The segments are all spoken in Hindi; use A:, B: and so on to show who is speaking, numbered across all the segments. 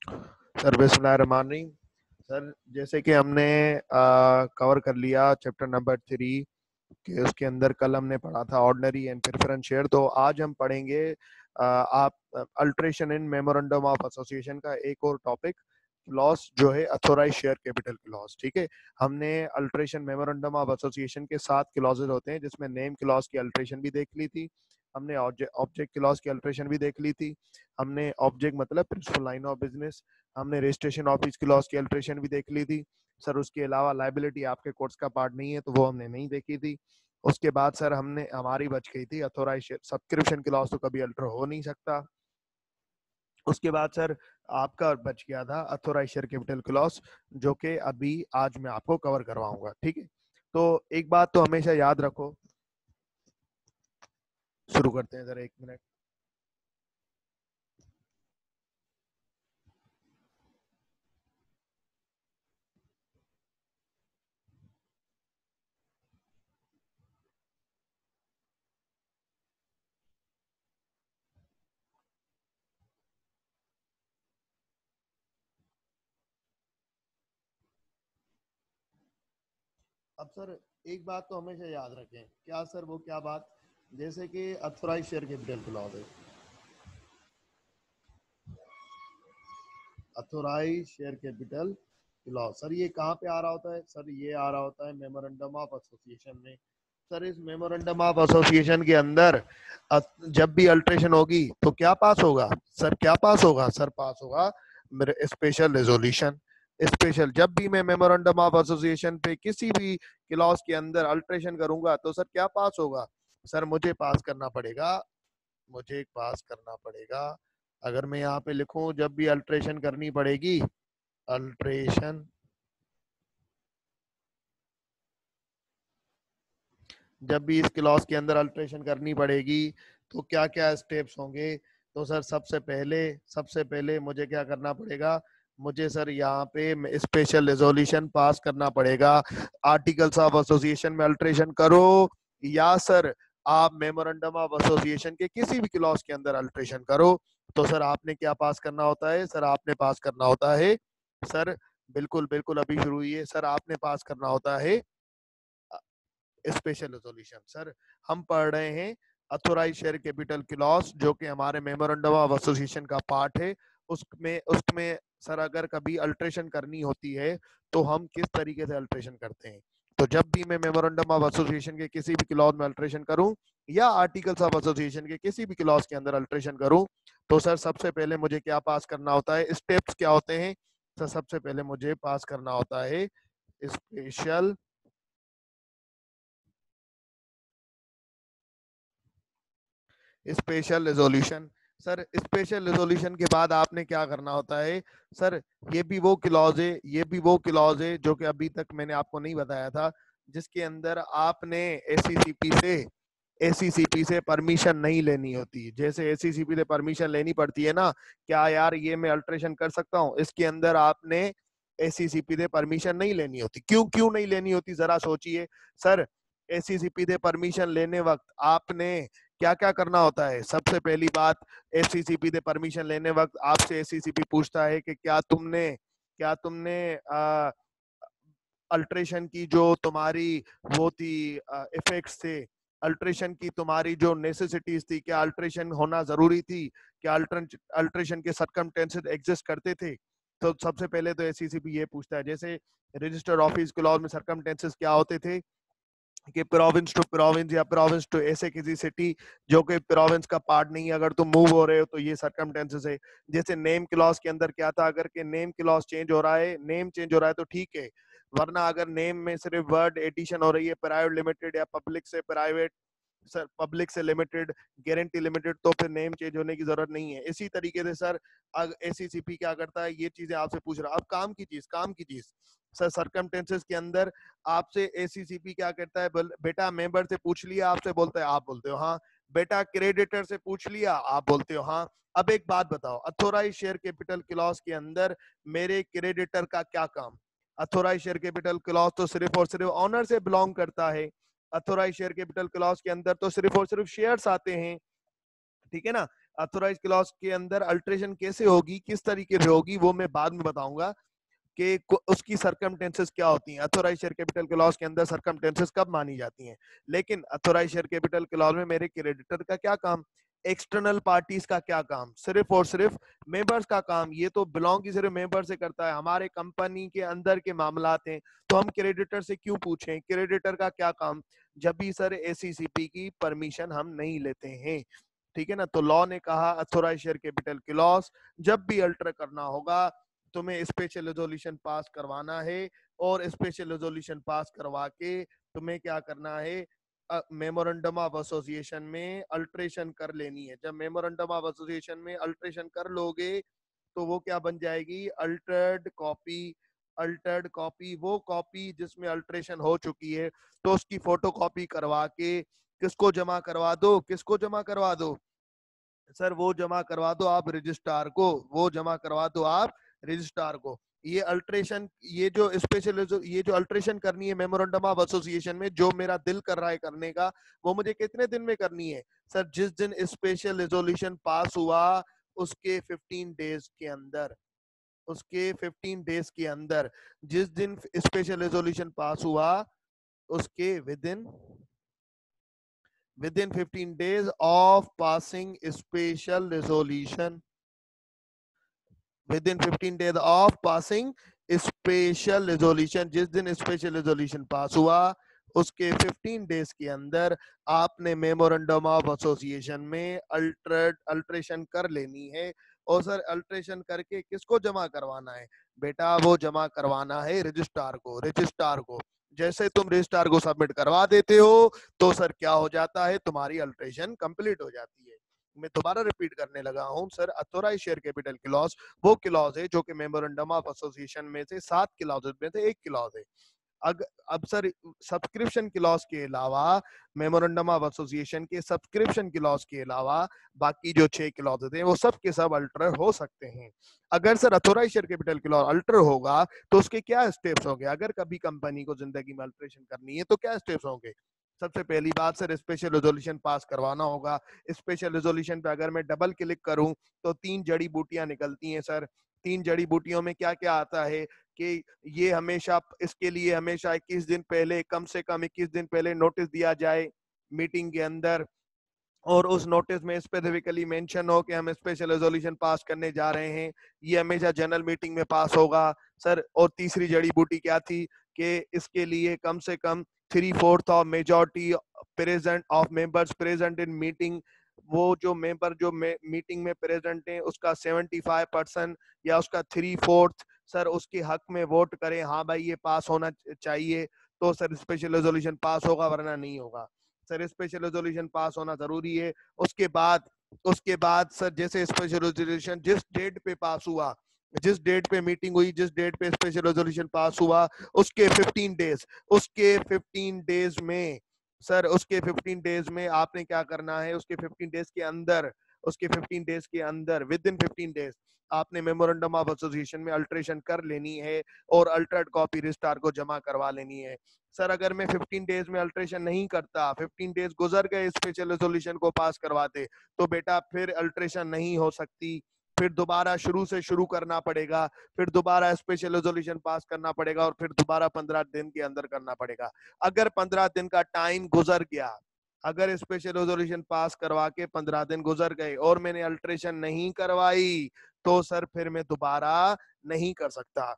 A: सर बिस्मिल्लाहिर्रहमानिर्रहीम। सर जैसे कि हमने कवर कर लिया चैप्टर नंबर 3 कि उसके अंदर कल हमने पढ़ा था ऑर्डिनरी एंड प्रेफरेंस शेयर। तो आज हम पढ़ेंगे आप alteration in memorandum of association का एक और टॉपिक क्लॉज जो है अथोराइज शेयर कैपिटल क्लॉज। ठीक है, हमने अल्ट्रेशन मेमोरेंडम ऑफ एसोसिएशन के 7 क्लॉजेज होते हैं जिसमें नेम क्लॉज की अल्ट्रेशन भी देख ली थी, हमने ऑब्जेक्ट क्लॉज की अल्ट्रेशन भी देख ली थी, हमने ऑब्जेक्ट मतलब प्रिंसिपल लाइन ऑफ बिजनेस, हमने रजिस्ट्रेशन ऑफिस क्लॉज की अल्ट्रेशन भी देख ली थी। सर उसके अलावा लाइबिलिटी आपके कोर्स का पार्ट नहीं है तो वो हमने नहीं देखी थी। उसके बाद सर हमने हमारी बच गई थी अथोराइज सब्सक्रिप्शन क्लॉज, तो कभी अल्टर हो नहीं सकता। उसके बाद सर आपका बच गया था अथोराइज शेयर कैपिटल क्लॉज जो कि अभी आज मैं आपको कवर करवाऊंगा। ठीक है, तो एक बात तो हमेशा याद रखो। शुरू करते हैं सर, 1 मिनट। अब सर एक बात तो हमेशा याद रखें। क्या सर, वो क्या बात? जैसे कि अथोराइज शेयर कैपिटल क्लॉज है, authorize share capital clause sir ये कहाँ पे आ रहा होता है? सर ये आ रहा होता है मेमोरेंडम ऑफ एसोसिएशन में। सर इस मेमोरेंडम ऑफ एसोसिएशन के अंदर जब भी अल्ट्रेशन होगी तो क्या पास होगा? सर क्या पास होगा? सर पास होगा मेरे स्पेशल रेजोल्यूशन। स्पेशल जब भी मैं मेमोरेंडम ऑफ एसोसिएशन पे किसी भी क्लॉज के अंदर अल्ट्रेशन करूंगा तो सर क्या पास होगा? सर मुझे पास करना पड़ेगा, मुझे पास करना पड़ेगा। अगर मैं यहाँ पे लिखूं जब भी अल्ट्रेशन करनी पड़ेगी, अल्ट्रेशन जब भी इस क्लॉज के अंदर अल्ट्रेशन करनी पड़ेगी तो क्या क्या स्टेप्स होंगे? तो सर सबसे पहले मुझे क्या करना पड़ेगा? मुझे सर यहाँ पे स्पेशल रेजोल्यूशन पास करना पड़ेगा। आर्टिकल्स ऑफ एसोसिएशन में अल्ट्रेशन करो या सर आप मेमोरेंडम ऑफ एसोसिएशन के किसी भी क्लॉज के अंदर अल्ट्रेशन करो, तो सर आपने क्या पास करना होता है? सर आपने पास करना होता है, सर बिल्कुल बिल्कुल अभी शुरू हुई है, सर आपने पास करना होता है स्पेशल रेजोल्यूशन। सर हम पढ़ रहे हैं अथोराइज शेयर कैपिटल क्लॉज जो कि हमारे मेमोरेंडम ऑफ एसोसिएशन का पार्ट है। उसमें उसमें सर अगर कभी अल्ट्रेशन करनी होती है तो हम किस तरीके से अल्ट्रेशन करते हैं? तो जब भी मैं मेमोरेंडम ऑफ एसोसिएशन के किसी भी क्लॉज में अल्ट्रेशन करूं या आर्टिकल्स ऑफ एसोसिएशन के किसी भी क्लॉज के अंदर अल्ट्रेशन करूं तो सर सबसे पहले मुझे क्या पास करना होता है? स्टेप्स क्या होते हैं? सर सबसे पहले मुझे पास करना होता है special special resolution. Sir special resolution के बाद आपने क्या करना होता है? सर ये भी वो क्लॉज है जो कि अभी तक मैंने आपको नहीं बताया था, जिसके अंदर आपने एसीसीपी से परमिशन नहीं लेनी होती। जैसे एसीसीपी से परमिशन लेनी पड़ती है ना, क्या यार ये मैं अल्ट्रेशन कर सकता हूँ, इसके अंदर आपने एसीसीपी से परमिशन नहीं लेनी होती। क्यों क्यों नहीं लेनी होती जरा सोचिए। सर एसीसीपी से परमिशन लेने वक्त आपने क्या क्या करना होता है? सबसे पहली बात, एफसीसीपी से परमिशन लेने वक्त आपसे एसीसीपी पूछता है कि क्या तुमने अल्ट्रेशन की जो तुम्हारी वो थी इफेक्ट्स थे, अल्ट्रेशन की तुम्हारी जो नेसेसिटीज थी, क्या अल्ट्रेशन होना जरूरी थी? क्या अल्ट्रेशन के सर्कमटेंसेस एग्जिस्ट करते थे? तो सबसे पहले तो एसीसीपी ये पूछता है। जैसे रजिस्टर ऑफिस के लॉ में सर्कमटेंसेस क्या होते थे कि प्रोविंस टू प्रोविंस या प्रोविंस टू ऐसे किसी सिटी जो कि प्रोविंस का पार्ट नहीं है, अगर तुम मूव हो रहे हो तो ये सर्कमटेंसेस है। जैसे नेम क्लॉज के अंदर क्या था, अगर के नेम क्लॉज चेंज हो रहा है, नेम चेंज हो रहा है तो ठीक है, वरना अगर नेम में सिर्फ वर्ड एडिशन हो रही है, प्राइवेट लिमिटेड या पब्लिक से प्राइवेट, सर पब्लिक से लिमिटेड, गारंटी लिमिटेड, तो फिर नेम चेंज होने की जरूरत नहीं है। इसी तरीके से सर एसीसीपी क्या करता है, ये चीजें आपसे पूछ रहा। अब काम की चीज सर सरकमटेंसेस के अंदर आपसे एसीसीपी क्या करता है? बेटा मेंबर से पूछ लिया, आपसे बोलता है, आप बोलते हो हाँ। बेटा क्रेडिटर से पूछ लिया, आप बोलते हो हाँ। अब एक बात बताओ, अथोराइज शेयर कैपिटल क्लॉज के अंदर मेरे क्रेडिटर का क्या काम? अथोराइज शेयर कैपिटल क्लॉज तो सिर्फ और सिर्फ ऑनर से बिलोंग करता है। अथोराइज शेयर कैपिटल क्लॉज के अंदर तो सिर्फ और सिर्फ शेयर्स आते हैं, ठीक है ना। अथोराइज क्लॉज के अंदर अल्ट्रेशन कैसे होगी, किस तरीके से होगी, वो मैं बाद में बताऊंगा कि उसकी सरकमटेंसेस क्या होती हैं। अथोराइज शेयर कैपिटल क्लॉज के अंदर सरकमटेंसेस कब मानी जाती हैं। लेकिन अथोराइज शेयर कैपिटल क्लॉज में मेरे क्रेडिटर का क्या काम, एक्सटर्नल पार्टीज का क्या काम, सिर्फ और सिर्फ मेंबर्स का काम, ये तो बिलोंग ही सिर्फ मेंबर से करता है। हमारे कंपनी के अंदर के मामलात हैं तो हम क्रेडिटर से क्यों पूछें, क्रेडिटर का क्या काम, जब भी सर एसीसीपी की परमिशन हम नहीं लेते हैं, ठीक है ना। तो लॉ ने कहा अथोराइज शेयर कैपिटल क्लॉज जब भी अल्टर करना होगा तुम्हें स्पेशल रेजोल्यूशन पास करवाना है, और स्पेशल रेजोल्यूशन पास करवा के तुम्हें क्या करना है, मेमोरेंडम ऑफ एसोसिएशन में अल्ट्रेशन कर लेनी है। जब मेमोरेंडम ऑफ एसोसिएशन में अल्ट्रेशन कर लोगे तो वो क्या बन जाएगी, अल्टर्ड कॉपी। अल्टर्ड कॉपी वो कॉपी जिसमें अल्ट्रेशन हो चुकी है, तो उसकी फोटो कॉपी करवा के किसको जमा करवा दो, किसको जमा करवा दो सर, वो जमा करवा दो आप रजिस्ट्रार को, वो जमा करवा दो आप रजिस्ट्रार को। ये अल्ट्रेशन, ये जो स्पेशल, ये जो अल्ट्रेशन करनी है मेमोरेंडम ऑफ एसोसिएशन में, जो मेरा दिल कर रहा है करने का, वो मुझे कितने दिन में करनी है सर, जिस दिन स्पेशल रेजोल्यूशन पास हुआ उसके 15 डेज के अंदर, उसके 15 डेज के अंदर, जिस दिन स्पेशल रेजोल्यूशन पास हुआ उसके within 15 days of passing special resolution, within 15 days of passing special resolution, जिस दिन स्पेशल रेजोल्यूशन पास हुआ उसके 15 डेज के अंदर आपने मेमोरेंडम ऑफ एसोसिएशन में अल्ट्रेशन कर लेनी है। और सर अल्ट्रेशन करके किसको जमा करवाना है बेटा, वो जमा करवाना है रजिस्ट्रार को। रजिस्ट्रार को जैसे तुम रजिस्ट्रार को सबमिट करवा देते हो तो सर क्या हो जाता है, तुम्हारी अल्ट्रेशन कंप्लीट हो जाती है। मैं दोबारा रिपीट करने लगा हूं sir, authorize share capital clause वो क्लॉज है जो कि मेमोरेंडम ऑफ एसोसिएशन में से 7 क्लॉज में से एक क्लॉज है। अब सर सब्सक्रिप्शन क्लॉज के अलावा, मेमोरेंडम ऑफ एसोसिएशन के सब्सक्रिप्शन क्लॉज के अलावा बाकी जो 6 क्लॉज थे वो सब के सब अल्टर हो सकते हैं। अगर sir authorize share capital clause alter होगा तो उसके क्या स्टेप्स होंगे, अगर कभी कंपनी को जिंदगी में अल्ट्रेशन करनी है तो क्या स्टेप्स होंगे। सबसे पहली बात सर, स्पेशल रेजोल्यूशन पास करवाना होगा। स्पेशल रेजोल्यूशन पे अगर मैं डबल क्लिक करूं तो 3 जड़ी बूटियां निकलती हैं सर। 3 जड़ी बूटियों में क्या क्या आता है कि ये हमेशा, इसके लिए हमेशा 21 दिन पहले, कम से कम 21 दिन पहले नोटिस दिया जाए मीटिंग के अंदर, और उस नोटिस में स्पेसिफिकली मेंशन हो कि हम स्पेशल रेजोल्यूशन पास करने जा रहे हैं, ये हमेशा जनरल मीटिंग में पास होगा सर। और तीसरी जड़ी बूटी क्या थी कि इसके लिए कम से कम 3/4 of majority present of members present in meeting, वो जो मेंबर जो मीटिंग में प्रेजेंट है उसका 75% या उसका 3/4 सर उसके हक में वोट करें, हाँ भाई ये पास होना चाहिए, तो सर स्पेशल रेजोल्यूशन पास होगा, वरना नहीं होगा सर। स्पेशल रेजोल्यूशन पास होना जरूरी है। उसके बाद सर जैसे स्पेशल रेजोल्यूशन जिस डेट पे पास हुआ, जिस डेट पे मीटिंग हुई, जिस डेट पे स्पेशल रेजोल्यूशन पास हुआ, उसके 15 डेज, उसके 15 डेज में सर, उसके 15 डेज में आपने क्या करना है, उसके 15 डेज के अंदर, उसके 15 डेज के अंदर, विद इन 15 डेज आपने मेमोरेंडम ऑफ एसोसिएशन में अल्ट्रेशन कर लेनी है और अल्टर्ड कॉपी रजिस्ट्रार को जमा करवा लेनी है। सर अगर मैं 15 डेज में अल्ट्रेशन नहीं करता, 15 डेज गुजर गए स्पेशल रेजोल्यूशन को पास करवाते, तो बेटा फिर अल्ट्रेशन नहीं हो सकती, फिर दोबारा शुरू से शुरू करना पड़ेगा, फिर दोबारा स्पेशल रेजोल्यूशन पास करना पड़ेगा, और फिर दोबारा 15 दिन के अंदर करना पड़ेगा। अगर 15 दिन का टाइम गुजर गया, अगर स्पेशल रेजोल्यूशन पास करवा के 15 दिन गुजर गए और मैंने अल्ट्रेशन नहीं करवाई, तो सर फिर मैं दोबारा नहीं कर सकता।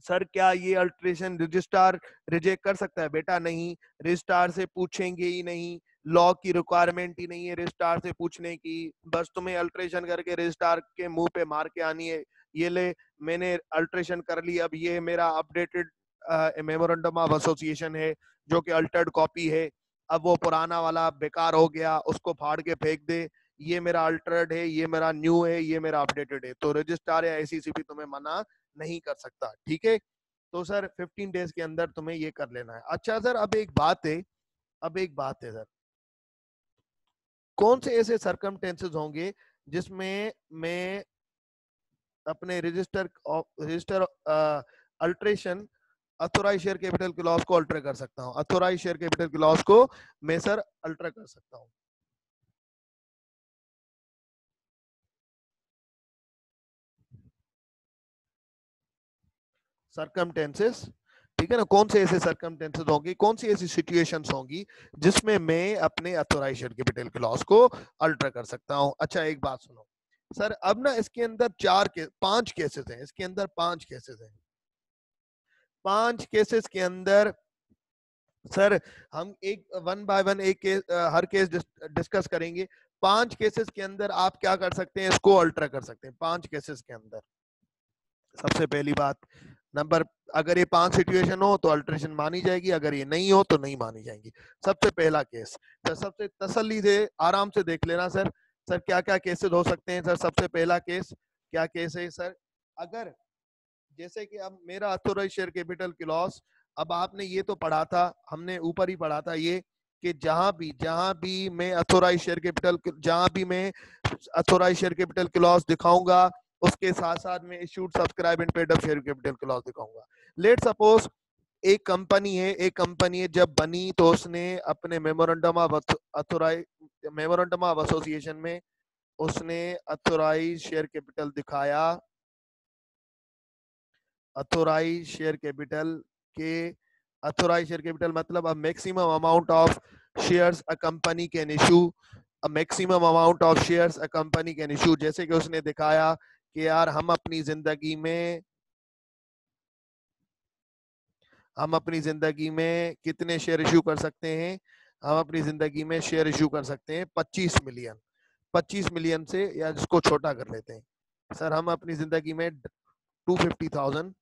A: सर क्या ये अल्ट्रेशन रजिस्ट्रार रिजेक्ट कर सकता है बेटा, नहीं, रजिस्ट्रार से पूछेंगे ही नहीं, लॉ की रिक्वायरमेंट ही नहीं है रजिस्ट्रार से पूछने की, बस तुम्हें अल्ट्रेशन करके रजिस्ट्रार के मुंह पे मार के आनी है, ये ले मैंने अल्ट्रेशन कर ली, अब ये मेरा अपडेटेड मेमोरेंडम ऑफ एसोसिएशन है जो कि अल्टर्ड कॉपी है, अब वो पुराना वाला बेकार हो गया, उसको फाड़ के फेंक दे, ये मेरा अल्टर्ड है, ये मेरा न्यू है, ये मेरा अपडेटेड है, तो रजिस्ट्रार या एसीसीपी तुम्हें मना नहीं कर सकता, ठीक है। तो सर 15 डेज के अंदर तुम्हें ये कर लेना है। अच्छा सर अब एक बात है, अब एक बात है सर, कौन से ऐसे सरकमटेंसेस होंगे जिसमें मैं अपने register alteration authorize share capital clause को अल्टर कर सकता हूं, अथोराइज शेयर कैपिटल क्लॉज को मैं सर अल्टर कर सकता हूं। सर्कमटेंसेस, ठीक है ना, कौन से ऐसे सर्कमटेंसेस होंगे, कौन सी ऐसी सिचुएशंस होंगी जिसमें मैं अपने अथोराइज्ड शेयर कैपिटल क्लॉज को अल्टर कर सकता हूं। अच्छा एक बात सुनो सर, अब ना इसके अंदर 5 केसेस हैं, इसके अंदर 5 केसेस हैं। 5 केसेस के अंदर सर हम एक वन बाय वन एक केस, हर केस डिस्कस करेंगे। 5 केसेस के अंदर आप क्या कर सकते हैं, इसको अल्टर कर सकते हैं 5 केसेस के अंदर। सबसे पहली बात नंबर, अगर ये 5 सिचुएशन हो तो अल्टरेशन मानी जाएगी, अगर ये नहीं हो तो नहीं मानी जाएगी। सबसे पहला केस, तो सबसे तसल्ली से आराम से देख लेना सर, सर क्या क्या केसेस हो सकते हैं। सर सबसे पहला केस क्या केस है सर, अगर जैसे कि अब मेरा अथोराइज्ड शेयर कैपिटल क्लॉज, अब आपने ये तो पढ़ा था, हमने ऊपर ही पढ़ा था ये कि जहां भी मैं अथोराइज्ड शेयर कैपिटल, जहां भी मैं अथोराइज्ड शेयर कैपिटल क्लॉज दिखाऊंगा उसके साथ साथ में issued subscribe and paid up share capital clause दिखाऊंगा। लेट सपोज एक कंपनी है, जब बनी तो उसने अपने मेमोरेंडम ऑफ एसोसिएशन में उसने अथोराइज्ड शेयर कैपिटल दिखाया, अथोराइज्ड शेयर कैपिटल के, अथोराइज्ड शेयर कैपिटल मतलब a maximum amount of shares a company can issue, a maximum amount of shares a company can issue. जैसे कि उसने दिखाया कि यार हम अपनी जिंदगी में कितने शेयर इशू कर सकते हैं, हम अपनी जिंदगी में शेयर इशू कर सकते हैं 25 मिलियन। 25 मिलियन से, या जिसको छोटा कर लेते हैं सर, हम अपनी जिंदगी में 250,000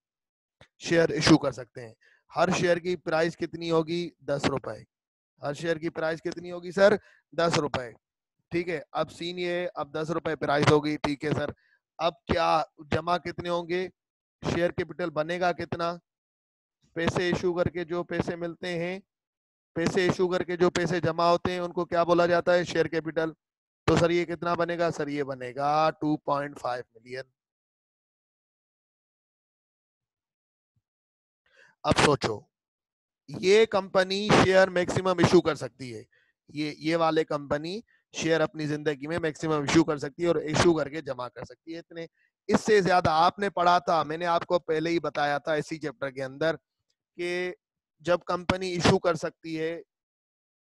A: शेयर इशू कर सकते हैं। हर शेयर की प्राइस कितनी होगी, 10 रुपए। हर शेयर की प्राइस कितनी होगी सर, 10 रुपए। ठीक है, अब सीन ये, अब 10 रुपए प्राइस होगी, ठीक है सर। अब क्या जमा कितने होंगे, शेयर कैपिटल बनेगा कितना, पैसे इशू करके जो पैसे मिलते हैं, पैसे इशू करके जो पैसे जमा होते हैं उनको क्या बोला जाता है, शेयर कैपिटल। तो सर ये कितना बनेगा, सर ये बनेगा 2.5 मिलियन। अब सोचो, ये कंपनी शेयर मैक्सिमम इशू कर सकती है, ये वाले कंपनी शेयर अपनी जिंदगी में मैक्सिमम इशू कर सकती है और इशू करके जमा कर सकती है इतने। इससे ज्यादा आपने पढ़ा था, मैंने आपको पहले ही बताया था इसी चैप्टर के अंदर कि जब कंपनी इशू कर सकती है,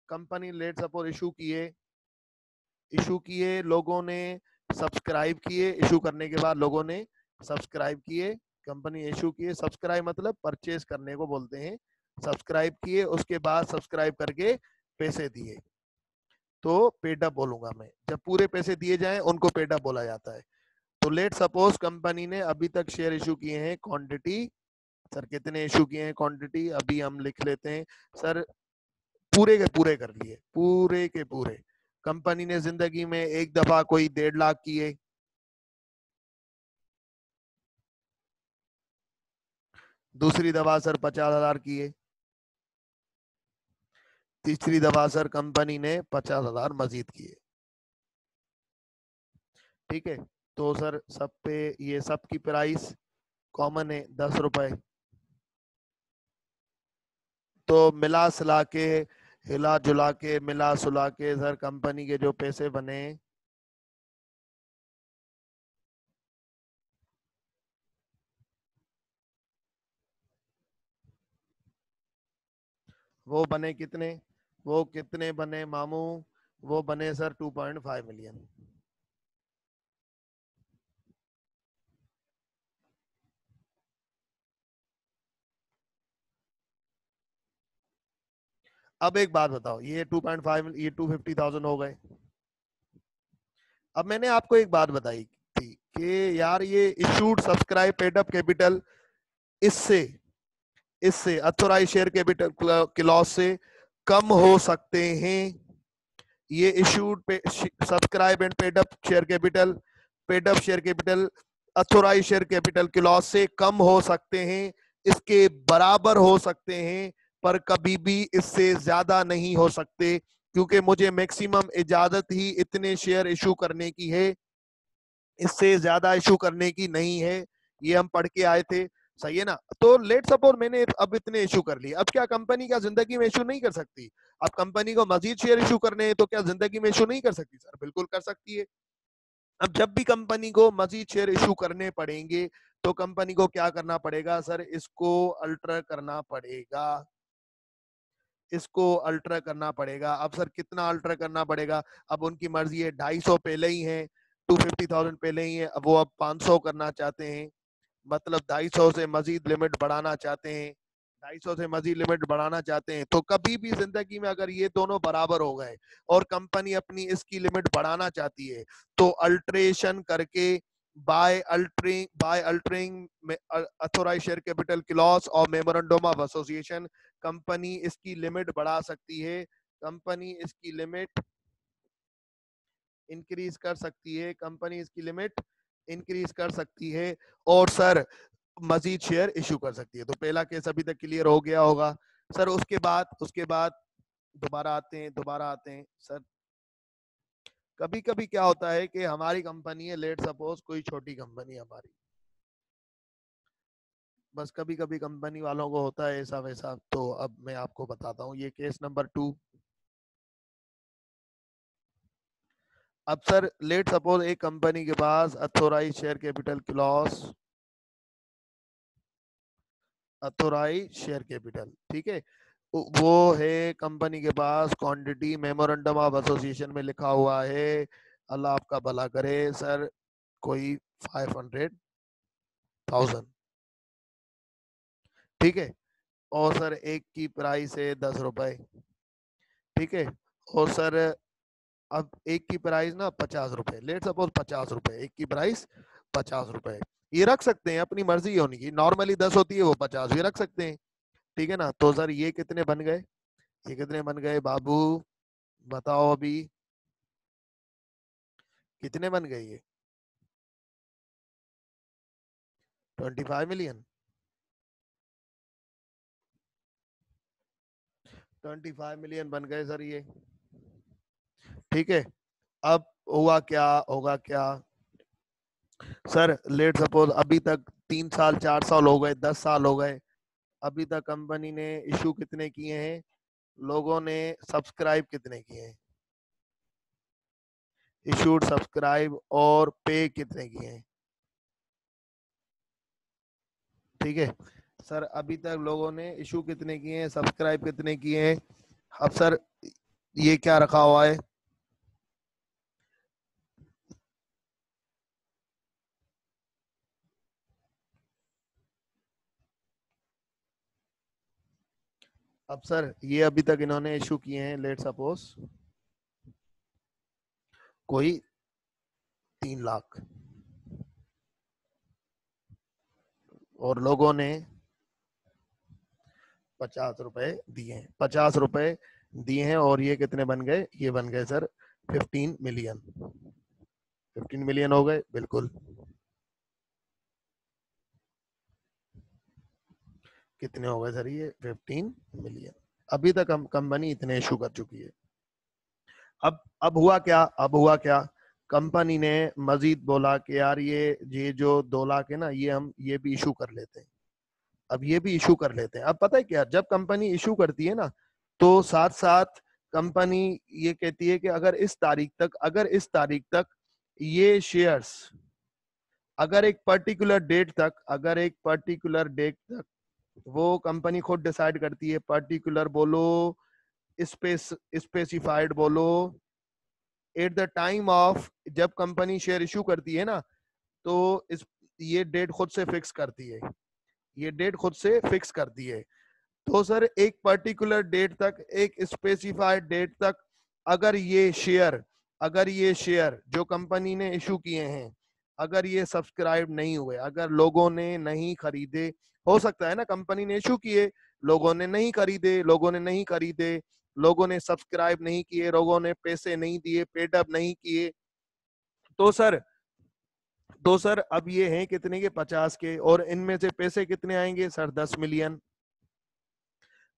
A: कंपनी लेट सपोज इशू किए, लोगों ने सब्सक्राइब किए, इशू करने के बाद लोगों ने सब्सक्राइब किए, कंपनी इशू किए, सब्सक्राइब मतलब परचेज करने को बोलते हैं, सब्सक्राइब किए, उसके बाद सब्सक्राइब करके पैसे दिए, तो पेड अप बोलूंगा मैं। जब पूरे पैसे दिए जाएं उनको पेड अप बोला जाता है। तो लेट सपोज कंपनी ने अभी तक शेयर इशू किए हैं क्वांटिटी, सर कितने इशू किए हैं क्वांटिटी, अभी हम लिख लेते हैं सर, पूरे के पूरे कर लिए, पूरे के पूरे। कंपनी ने जिंदगी में एक दफा कोई 1.5 लाख किए, दूसरी दफा सर 50,000 किए, तीसरी दफा सर कंपनी ने 50,000 मजीद किए। ठीक है, तो सर सब पे ये सब की प्राइस कॉमन है 10 रुपए। तो मिला सुला के, हिला जुला के, मिला सुला के सर कंपनी के जो पैसे बने, वो बने कितने, वो कितने बने मामू, वो बने सर 2.5 मिलियन। अब एक बात बताओ, ये 2.5, ये 250,000 हो गए। अब मैंने आपको एक बात बताई थी कि यार ये issued subscribe paid up capital, इससे इससे अथोराइज शेयर कैपिटल क्लॉज से कम हो सकते हैं। ये issued subscribe and paid up share capital authorize share capital clause से कम हो सकते हैं, इसके बराबर हो सकते हैं, पर कभी भी इससे ज्यादा नहीं हो सकते, क्योंकि मुझे मैक्सिमम इजाजत ही इतने शेयर इशू करने की है, इससे ज्यादा इशू करने की नहीं है। ये हम पढ़ के आए थे, सही है ना। तो लेट सपोज मैंने अब इतने इशू कर लिए, अब क्या कंपनी क्या जिंदगी में इशू नहीं कर सकती? अब कंपनी को मजीद शेयर इशू करने हैं तो क्या जिंदगी में इशू नहीं कर सकती? सर बिल्कुल कर सकती है। अब जब भी कंपनी को मजीद शेयर इशू करने पड़ेंगे तो कंपनी को क्या करना पड़ेगा सर, इसको अल्टर करना पड़ेगा, इसको अल्टर करना पड़ेगा। अब सर कितना अल्टर करना पड़ेगा, अब उनकी मर्जी है, 250 पहले ही है, 250,000 पहले ही है, अब वो अब 500 करना चाहते हैं, मतलब 250 से मजीद लिमिट बढ़ाना चाहते हैं, 250 से मजीद लिमिट बढ़ाना चाहते हैं। तो कभी भी जिंदगी में अगर ये दोनों बराबर हो गए और कंपनी अपनी इसकी लिमिट बढ़ाना चाहती है, तो अल्ट्रेशन करके by altering authorized share capital clause और मेमोरेंडम ऑफ एसोसिएशन कंपनी इसकी लिमिट बढ़ा सकती है, कंपनी इसकी लिमिट इंक्रीज कर सकती है, कंपनी इसकी लिमिट इंक्रीज कर सकती है और सर मजीद शेयर इशू कर सकती है। तो पहला केस अभी तक क्लियर हो गया होगा सर। उसके बाद दोबारा आते हैं सर। कभी कभी क्या होता है कि हमारी कंपनी है, लेट सपोज कोई छोटी कंपनी है हमारी, बस कभी कभी कंपनी वालों को होता है ऐसा वैसा। तो अब मैं आपको बताता हूँ, ये केस नंबर 2। अब सर लेट सपोज एक कंपनी के पास authorise share capital clause, authorise share capital, ठीक है, वो है कंपनी के पास, क्वांटिटी मेमोरेंडम ऑफ एसोसिएशन में लिखा हुआ है, अल्लाह आपका भला करे सर, कोई 500,000, ठीक है, और सर एक की प्राइस है 10 रुपए, ठीक है, और सर अब एक की प्राइस ना 50 रुपए, लेट सपोज 50 रुपए, एक की प्राइस 50 रुपए, ये रख सकते हैं, अपनी मर्जी होने की, नॉर्मली 10 होती है, वो 50 भी रख सकते हैं, ठीक है ना। तो सर ये कितने बन गए, ये कितने बन गए बाबू, बताओ अभी कितने बन गए ये, 25 मिलियन, 25 मिलियन बन गए सर ये, ठीक है। अब हुआ क्या, होगा क्या सर, लेट सपोज अभी तक 3 साल 4 साल हो गए, 10 साल हो गए, अभी तक कंपनी ने इशू कितने किए हैं, लोगों ने सब्सक्राइब कितने किए हैं, इशूड, सब्सक्राइब और पे कितने किए हैं, ठीक है सर। अभी तक लोगों ने इशू कितने किए हैं, सब्सक्राइब कितने किए हैं। अब सर ये क्या रखा हुआ है, अब सर ये अभी तक इन्होंने इशू किए हैं, लेट सपोज कोई 3 लाख, और लोगों ने 50 रुपए दिए हैं, 50 रुपए दिए हैं, और ये कितने बन गए, ये बन गए सर 15 मिलियन, 15 मिलियन हो गए, बिल्कुल। कितने हो गए सर ये, 15 मिलियन। अभी तक हम कंपनी इतने इशू कर चुकी है। अब हुआ क्या, अब हुआ क्या, कंपनी ने मजीद बोला कि यार ये जो 2 लाख है ना, ये हम ये भी इशू कर लेते हैं, अब ये भी इशू कर लेते हैं। अब पता है क्या, जब कंपनी इशू करती है ना, तो साथ साथ कंपनी ये कहती है कि अगर इस तारीख तक, अगर इस तारीख तक ये शेयर्स, अगर एक पर्टिकुलर डेट तक, अगर एक पर्टिकुलर डेट तक, वो कंपनी खुद डिसाइड करती है, पर्टिकुलर बोलो, स्पेसिफाइड बोलो, एट द टाइम ऑफ, जब कंपनी शेयर इशू करती है ना, तो इस ये डेट खुद से फिक्स करती है, ये डेट खुद से फिक्स करती है। तो सर एक पर्टिकुलर डेट तक, एक स्पेसिफाइड डेट तक, अगर ये शेयर, अगर ये शेयर जो कंपनी ने इशू किए हैं, अगर ये सब्सक्राइब नहीं हुए, अगर लोगों ने नहीं खरीदे, हो सकता है ना कंपनी ने इशू किए, लोगों ने नहीं खरीदे, लोगों ने नहीं खरीदे, लोगों ने सब्सक्राइब नहीं किए, लोगों ने पैसे नहीं दिए, पेड अप नहीं किए, तो सर अब ये हैं कितने के, 50 के, और इनमें से पैसे कितने आएंगे सर, 10 मिलियन।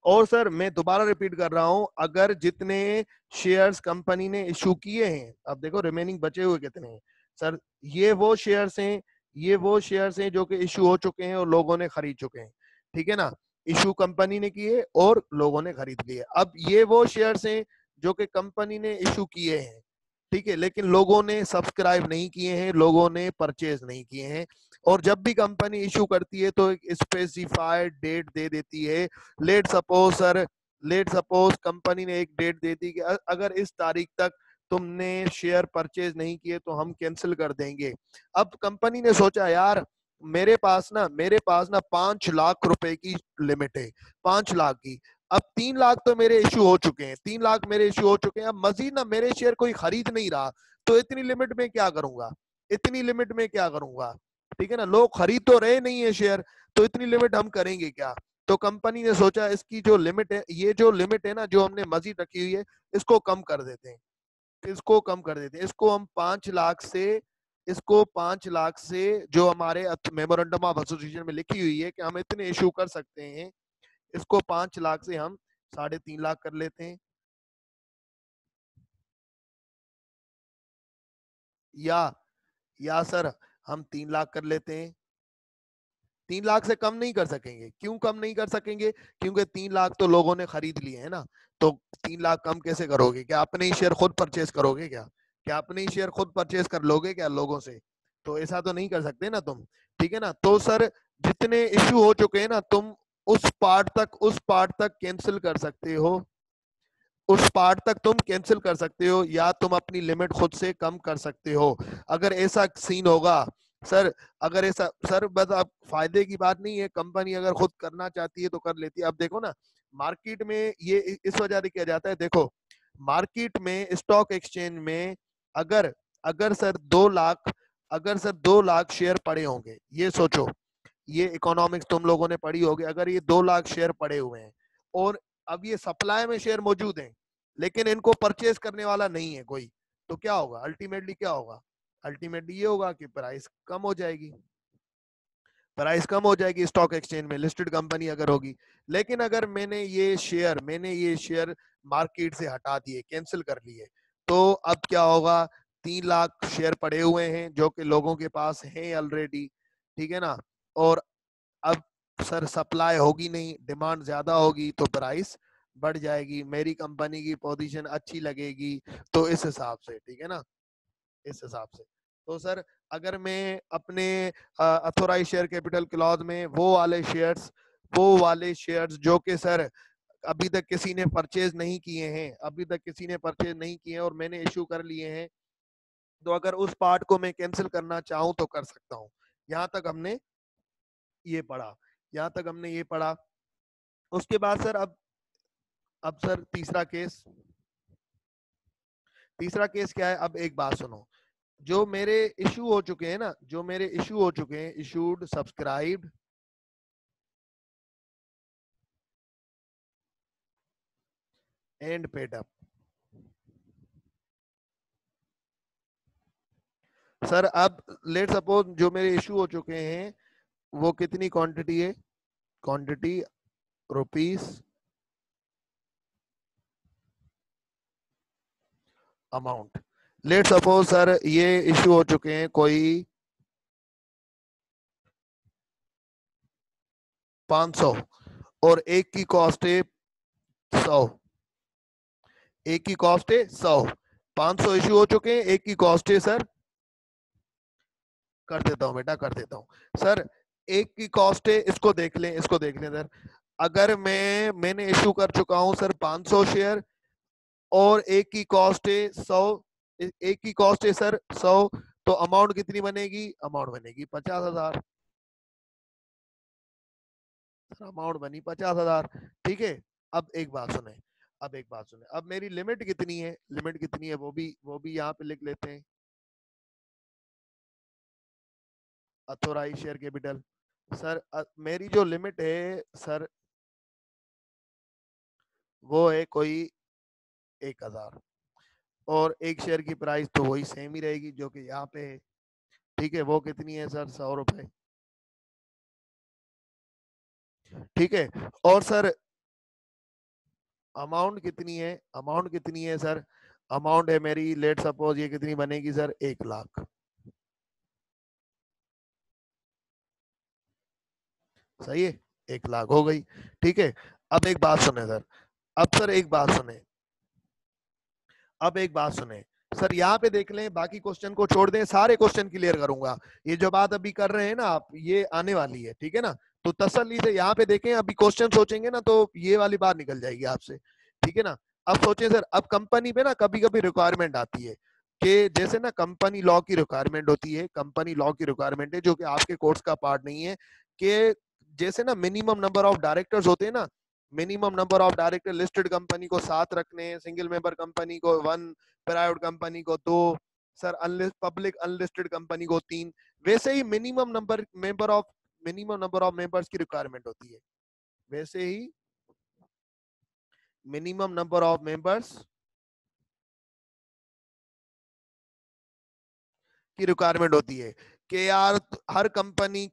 A: और सर मैं दोबारा रिपीट कर रहा हूं, अगर जितने शेयर्स कंपनी ने इशू किए हैं, अब देखो रिमेनिंग बचे हुए कितने हैं सर, ये वो शेयर्स हैं, ये वो शेयर्स हैं जो कि इशू हो चुके हैं और लोगों ने खरीद चुके हैं, ठीक है ना, इशू कंपनी ने किए और लोगों ने खरीद लिए। अब ये वो शेयर्स हैं जो कि कंपनी ने इशू किए हैं, ठीक है, लेकिन लोगों ने सब्सक्राइब नहीं किए हैं, लोगों ने परचेज नहीं किए हैं, और जब भी कंपनी इशू करती है तो एक स्पेसिफाइड डेट दे देती है। लेट सपोज कंपनी ने एक डेट दे दी कि अगर इस तारीख तक तुमने शेयर परचेज नहीं किए तो हम कैंसिल कर देंगे। अब कंपनी ने सोचा यार मेरे पास ना 5 लाख रुपए की लिमिट है, 5 लाख की। अब 3 लाख तो मेरे इशू हो चुके हैं, 3 लाख मेरे इशू हो चुके हैं। अब मजीद ना मेरे शेयर कोई खरीद नहीं रहा, तो इतनी लिमिट में क्या करूंगा, इतनी लिमिट में क्या करूंगा? ठीक है ना, लोग खरीद तो रहे नहीं है शेयर, तो इतनी लिमिट हम करेंगे क्या? तो कंपनी ने सोचा इसकी जो लिमिट है, ये जो लिमिट है ना जो हमने मजीद रखी हुई है, इसको कम कर देते हैं, इसको कम कर देते हैं। इसको हम 5 लाख से, इसको 5 लाख से जो हमारे मेमोरेंडम ऑफ एसोसिएशन में लिखी हुई है कि हम इतने इशू कर सकते हैं, इसको 5 लाख से हम 3.5 लाख कर लेते हैं, या सर हम 3 लाख कर लेते हैं। 3 लाख से कम नहीं कर सकेंगे। क्यों कम नहीं कर सकेंगे? क्योंकि 3 लाख तो लोगों ने खरीद लिए है ना, तो 3 लाख कम कैसे करोगे? क्या अपने ही शेयर खुद परचेज करोगे क्या? क्या अपने ही शेयर खुद परचेज कर लोगे क्या लोगों से? तो ऐसा तो नहीं कर सकते ना तुम। ठीक है ना, तो सर जितने इश्यू हो चुके हैं ना, तुम उस पार्ट तक कैंसिल कर सकते हो, उस पार्ट तक तुम कैंसिल कर सकते हो, या तुम अपनी लिमिट खुद से कम कर सकते हो। अगर ऐसा सीन होगा सर, अगर ऐसा सर, बस अब फायदे की बात नहीं है, कंपनी अगर खुद करना चाहती है तो कर लेती है। अब देखो ना, मार्केट में ये इस वजह से किया जाता है। देखो मार्केट में, स्टॉक एक्सचेंज में, अगर अगर सर 2 लाख, अगर सर 2 लाख शेयर पड़े होंगे, ये सोचो, ये इकोनॉमिक्स तुम लोगों ने पढ़ी होगी, अगर ये 2 लाख शेयर पड़े हुए हैं और अब ये सप्लाई में शेयर मौजूद हैं, लेकिन इनको परचेज करने वाला नहीं है कोई, तो क्या होगा? अल्टीमेटली क्या होगा? अल्टीमेटली ये होगा कि प्राइस कम हो जाएगी, प्राइस कम हो जाएगी स्टॉक एक्सचेंज में, लिस्टेड कंपनी अगर होगी। लेकिन अगर मैंने ये शेयर मार्केट से हटा दिए, कैंसिल कर लिए, तो अब क्या होगा? 3 लाख शेयर पड़े हुए हैं जो कि लोगों के पास हैं ऑलरेडी, ठीक है ना, और अब सर सप्लाई होगी नहीं, डिमांड ज्यादा होगी, तो प्राइस बढ़ जाएगी, मेरी कंपनी की पोजीशन अच्छी लगेगी। तो इस हिसाब से, ठीक है ना, इस हिसाब से। तो सर अगर मैं अपने अथोराइज शेयर कैपिटल क्लॉज में वो वाले शेयर्स जो कि सर अभी तक किसी ने परचेज नहीं किए हैं, अभी तक किसी ने परचेज नहीं किए हैं और मैंने इशू कर लिए हैं, तो अगर उस पार्ट को मैं कैंसिल करना चाहूं तो कर सकता हूं। यहाँ तक हमने ये पढ़ा, यहाँ तक हमने ये पढ़ा। उसके बाद सर अब सर तीसरा केस क्या है? अब एक बात सुनो, जो मेरे इशू हो चुके हैं ना, जो मेरे इशू हो चुके हैं, issued, subscribed and paid up. Sir अब लेट सपोज जो मेरे इशू हो चुके हैं वो कितनी क्वांटिटी है? Quantity rupees amount. Let suppose sir ये इशू हो चुके हैं कोई 500 और एक की कॉस्ट है 100, एक की कॉस्ट है 100, 500 इशू हो चुके हैं, एक की कॉस्ट है सर, कर देता हूं बेटा, कर देता हूं सर, एक की कॉस्ट है, इसको देख लें, इसको देख लें सर। अगर मैंने इशू कर चुका हूं सर 500 शेयर और एक की कॉस्ट है 100, एक की कॉस्ट है सर 100, तो अमाउंट कितनी बनेगी? अमाउंट बनेगी 50,000, अमाउंट बनी 50,000। ठीक है, अब एक बात सुने, अब मेरी लिमिट कितनी है? लिमिट कितनी है वो भी यहाँ पे लिख लेते हैं, अथोराइज शेयर कैपिटल। सर मेरी जो लिमिट है सर वो है कोई 1,000, और एक शेयर की प्राइस तो वही सेम ही रहेगी जो कि यहाँ पे है। ठीक है, वो कितनी है सर? 100 रुपए। ठीक है, और सर अमाउंट कितनी है? अमाउंट कितनी है सर? अमाउंट है मेरी, लेट सपोज ये कितनी बनेगी सर? 1 लाख। सही है, 1 लाख हो गई। ठीक है, अब एक बात सुने सर, अब सर एक बात सुने, अब एक बात सुने, सर यहाँ पे देख लें, बाकी क्वेश्चन को छोड़ दें, सारे क्वेश्चन क्लियर करूंगा। ये जो बात अभी कर रहे हैं ना आप, ये आने वाली है, ठीक है ना। तो तसल्ली से यहाँ पे देखें, अभी क्वेश्चन सोचेंगे ना तो ये वाली बात निकल जाएगी आपसे, ठीक है ना। अब सोचें सर, अब कंपनी पे ना कभी कभी रिक्वायरमेंट आती है कि जैसे ना कंपनी लॉ की रिक्वायरमेंट होती है, कंपनी लॉ की रिक्वायरमेंट है जो कि आपके कोर्स का पार्ट नहीं है, कि जैसे ना मिनिमम नंबर ऑफ डायरेक्टर्स होते हैं ना, minimum number of director listed company को 7 रखने, सिंगल मेंबर कंपनी को 1, प्राइवेट कंपनी को 2, सर पब्लिक अनलिस्टेड कंपनी को 3। वैसे ही मिनिमम नंबर ऑफ मेंबर्स की रिक्वायरमेंट होती है, वैसे ही मिनिमम नंबर ऑफ मेंबर्स की रिक्वायरमेंट होती है कि यार हर कंपनी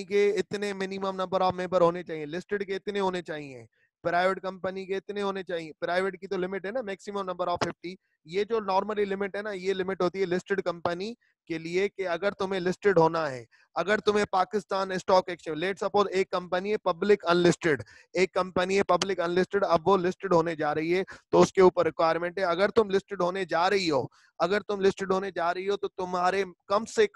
A: के इतने मिनिमम नंबर ऑफ मेंबर होने चाहिए, लिस्टेड के इतने होने चाहिए, प्राइवेट कंपनी के इतने होने चाहिए। प्राइवेट की तो लिमिट है ना मैक्सिमम नंबर ऑफ 50। ये जो नॉर्मली लिमिट है ना, ये लिमिट होती है लिस्टेड कंपनी के लिए कि अगर तुम्हें लिस्टेड होना है, अगर तुम्हें Pakistan stock exchange, late suppose एक कंपनी है पब्लिक अनलिस्टेड, एक कंपनी है पब्लिक अनलिस्टेड, अब वो लिस्टेड होने जा रही है, तो उसके ऊपर रिक्वायरमेंट है अगर तुम लिस्टेड होने जा रही हो, अगर तुम लिस्टेड होने जा रही हो तो तुम्हारे कम से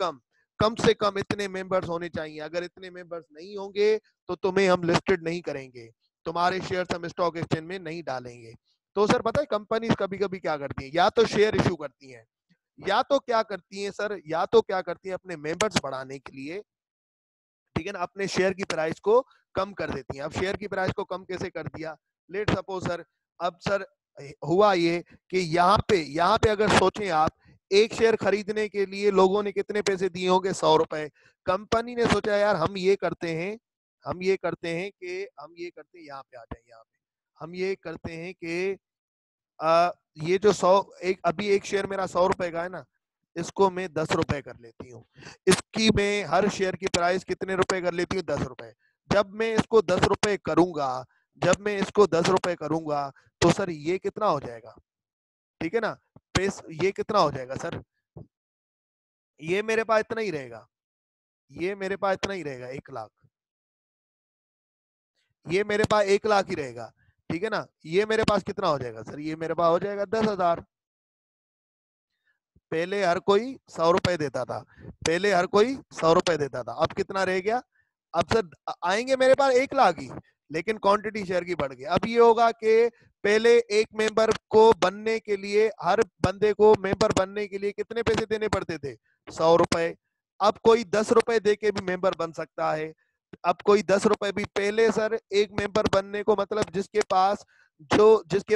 A: कम इतने मेंबर्स होने चाहिए। अगर इतने मेंबर्स नहीं होंगे तो तुम्हें हम लिस्टेड नहीं करेंगे, तुम्हारे शेयर्स हम स्टॉक एक्सचेंज में नहीं डालेंगे। तो सर पता है कंपनीज कभी कभी क्या करती है, या तो शेयर इशू करती हैं, या तो क्या करती हैं सर, या तो क्या करती हैं अपने मेंबर्स बढ़ाने के लिए, ठीक है ना, अपने शेयर की प्राइस को कम कर देती हैं। अब शेयर की प्राइस को कम कैसे कर दिया, लेट सपोज सर, अब सर हुआ ये कि यहाँ पे अगर सोचें आप, एक शेयर खरीदने के लिए लोगों ने कितने पैसे दिए होंगे, 100 रुपए। कंपनी ने सोचा यार हम ये करते हैं, यहाँ पे आ जाए, यहाँ पे हम ये करते हैं कि ये जो 100, एक अभी एक शेयर मेरा 100 रुपए का है ना, इसको मैं 10 रुपए कर लेती हूँ। इसकी मैं हर शेयर की प्राइस कितने रुपए कर लेती हूँ, 10 रुपए। जब मैं इसको 10 रुपए करूंगा, तो सर ये कितना हो जाएगा, ठीक है ना, पेस ये कितना हो जाएगा सर, ये मेरे पास इतना ही रहेगा, 1 लाख, ये मेरे पास 1 लाख ही रहेगा, ठीक है ना। ये मेरे पास कितना हो जाएगा सर, ये मेरे पास हो जाएगा 10,000। पहले हर कोई 100 रुपए देता था, अब कितना रह गया, अब सर आएंगे मेरे पास 1 लाख ही, लेकिन क्वांटिटी शेयर की बढ़ गई। अब ये होगा कि पहले एक मेंबर को बनने के लिए, हर बंदे को मेंबर बनने के लिए कितने पैसे देने पड़ते थे, 100 रुपए। अब कोई 10 रुपए दे के भी मेंबर बन सकता है, अब कोई 10 रुपए भी। पहले सर एक मेंबर बनने को मतलब जिसके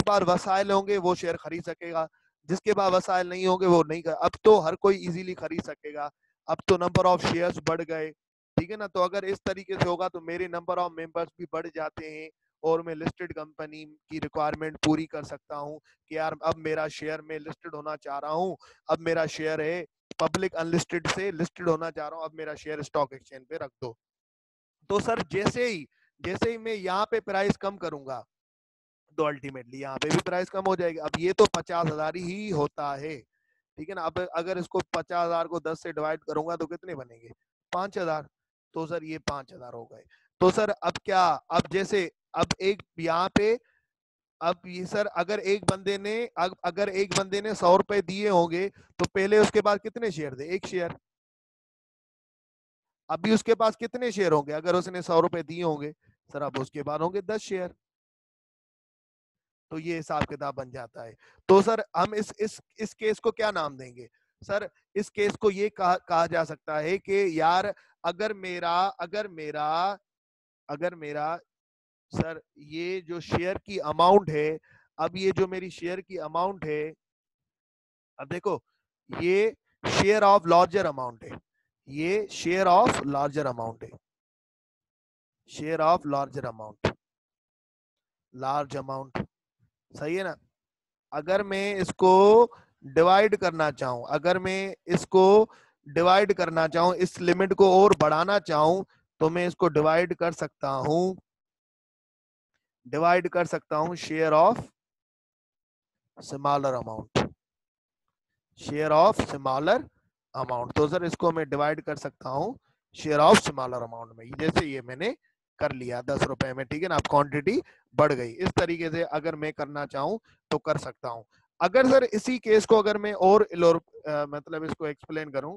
A: पास वसाइल होंगे वो शेयर खरीद सकेगा, जिसके पास वसाइल नहीं होंगे वो नहीं कर। अब तो हर कोई इजीली खरीद सकेगा, अब तो नंबर ऑफ शेयर्स बढ़ गए, ठीक है ना। तो अगर इस तरीके से होगा तो मेरे नंबर ऑफ मेंबर्स भी बढ़ जाते हैं, और मैं लिस्टेड कंपनी की रिक्वायरमेंट पूरी कर सकता हूं कि यार अब मेरा शेयर, मैं लिस्टेड होना चाह रहा हूं, अब मेरा शेयर है पब्लिक अनलिस्टेड से लिस्टेड होना चाह रहा हूं, अब मेरा शेयर स्टॉक एक्सचेंज पे रख दो। तो सर जैसे ही मैं यहाँ पे प्राइस कम करूंगा तो अल्टीमेटली यहाँ पे भी प्राइस कम हो जाएगी। अब ये तो 50,000 ही होता है, ठीक है ना। अब अगर इसको 50,000 को 10 से डिवाइड करूंगा तो कितने बनेंगे, 5,000। तो सर ये 5,000 हो गए। तो सर अब क्या, अब जैसे अब एक यहाँ पे, अब ये सर अगर एक बंदे ने 100 रुपए दिए होंगे तो पहले उसके पास कितने शेयर थे, 1 शेयर। अभी उसके पास कितने शेयर होंगे अगर उसने 100 रुपए दिए होंगे, सर अब उसके बाद होंगे 10 शेयर। तो ये हिसाब किताब बन जाता है। तो सर हम इस केस को क्या नाम देंगे, सर इस केस को ये कहा जा सकता है कि यार अगर मेरा सर ये जो शेयर की अमाउंट है, अब ये जो मेरी शेयर की अमाउंट है, अब देखो ये शेयर ऑफ लार्जर अमाउंट है, ये शेयर ऑफ लार्जर अमाउंट है, share of larger amount, large amount, सही है ना। अगर मैं इसको डिवाइड करना चाहूं, इस लिमिट को और बढ़ाना चाहूं, तो मैं इसको डिवाइड कर सकता हूं शेयर ऑफ स्मॉलर अमाउंट, तो सर इसको मैं डिवाइड कर सकता हूं शेयर ऑफ स्मॉलर अमाउंट में, जैसे ये मैंने कर लिया 10 रुपए में, ठीक है ना। अब क्वांटिटी बढ़ गई, इस तरीके से अगर मैं करना चाहूं तो कर सकता हूं। अगर सर इसी केस को अगर मैं और मतलब इसको एक्सप्लेन करूं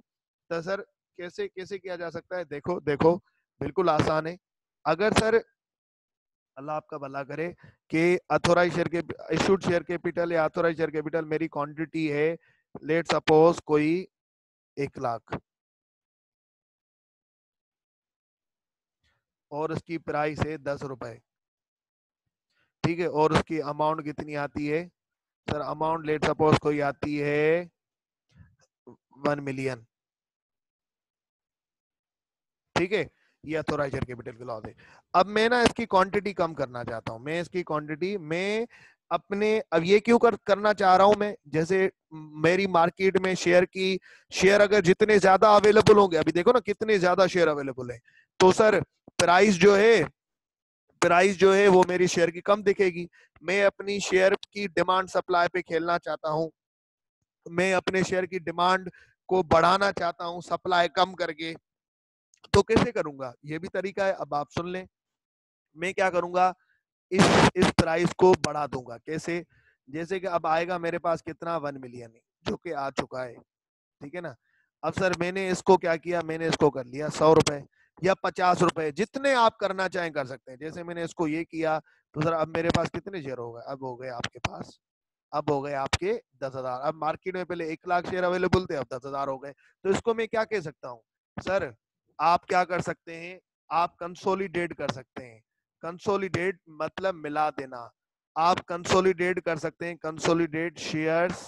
A: तो सर कैसे कैसे किया जा सकता है, देखो देखो बिल्कुल आसान है। अगर सर अल्लाह आपका भला करे कि अथोराइज शेयर के इशूड शेयर कैपिटल या अथोराइज शेयर कैपिटल मेरी क्वांटिटी है, लेट सपोज कोई 1 लाख, और उसकी प्राइस है 10 रुपए, ठीक है, और उसकी अमाउंट कितनी आती है सर, अमाउंट लेट सपोज कोई आती है 1 मिलियन, ठीक है, ये अथोराइज शेयर कैपिटल के लॉ है। अब मैं ना इसकी क्वांटिटी कम करना चाहता हूं, मैं इसकी क्वांटिटी मैं अपने, अब ये क्यों करना चाह रहा हूं मैं, जैसे मेरी मार्केट में शेयर अगर जितने ज्यादा अवेलेबल होंगे, अभी देखो ना कितने ज्यादा शेयर अवेलेबल है, तो सर प्राइस जो है वो मेरी शेयर की कम दिखेगी। मैं अपनी शेयर की डिमांड सप्लाई पे खेलना चाहता हूं, मैं अपने शेयर की डिमांड को बढ़ाना चाहता हूं सप्लाई कम करके, तो कैसे करूंगा, ये भी तरीका है। अब आप सुन लें, मैं क्या करूंगा, इस प्राइस को बढ़ा दूंगा। कैसे, जैसे कि अब आएगा मेरे पास कितना 1 मिलियन है, जो कि आ चुका है, ठीक है ना। अब सर मैंने इसको क्या किया, मैंने इसको कर लिया 100 रुपए या 50 रुपए, जितने आप करना चाहें कर सकते हैं। जैसे मैंने इसको ये किया तो सर अब मेरे पास कितने शेयर हो गए, अब हो गए आपके पास, अब हो गए आपके 10,000। अब मार्केट में पहले 1 लाख शेयर अवेलेबल थे, अब 10,000 हो गए। तो इसको मैं क्या कह सकता हूँ सर, आप क्या कर सकते हैं, आप कंसोलिडेट कर सकते हैं। कंसोलिडेट मतलब मिला देना, आप कंसोलिडेट कर सकते हैं, कंसोलिडेट शेयर्स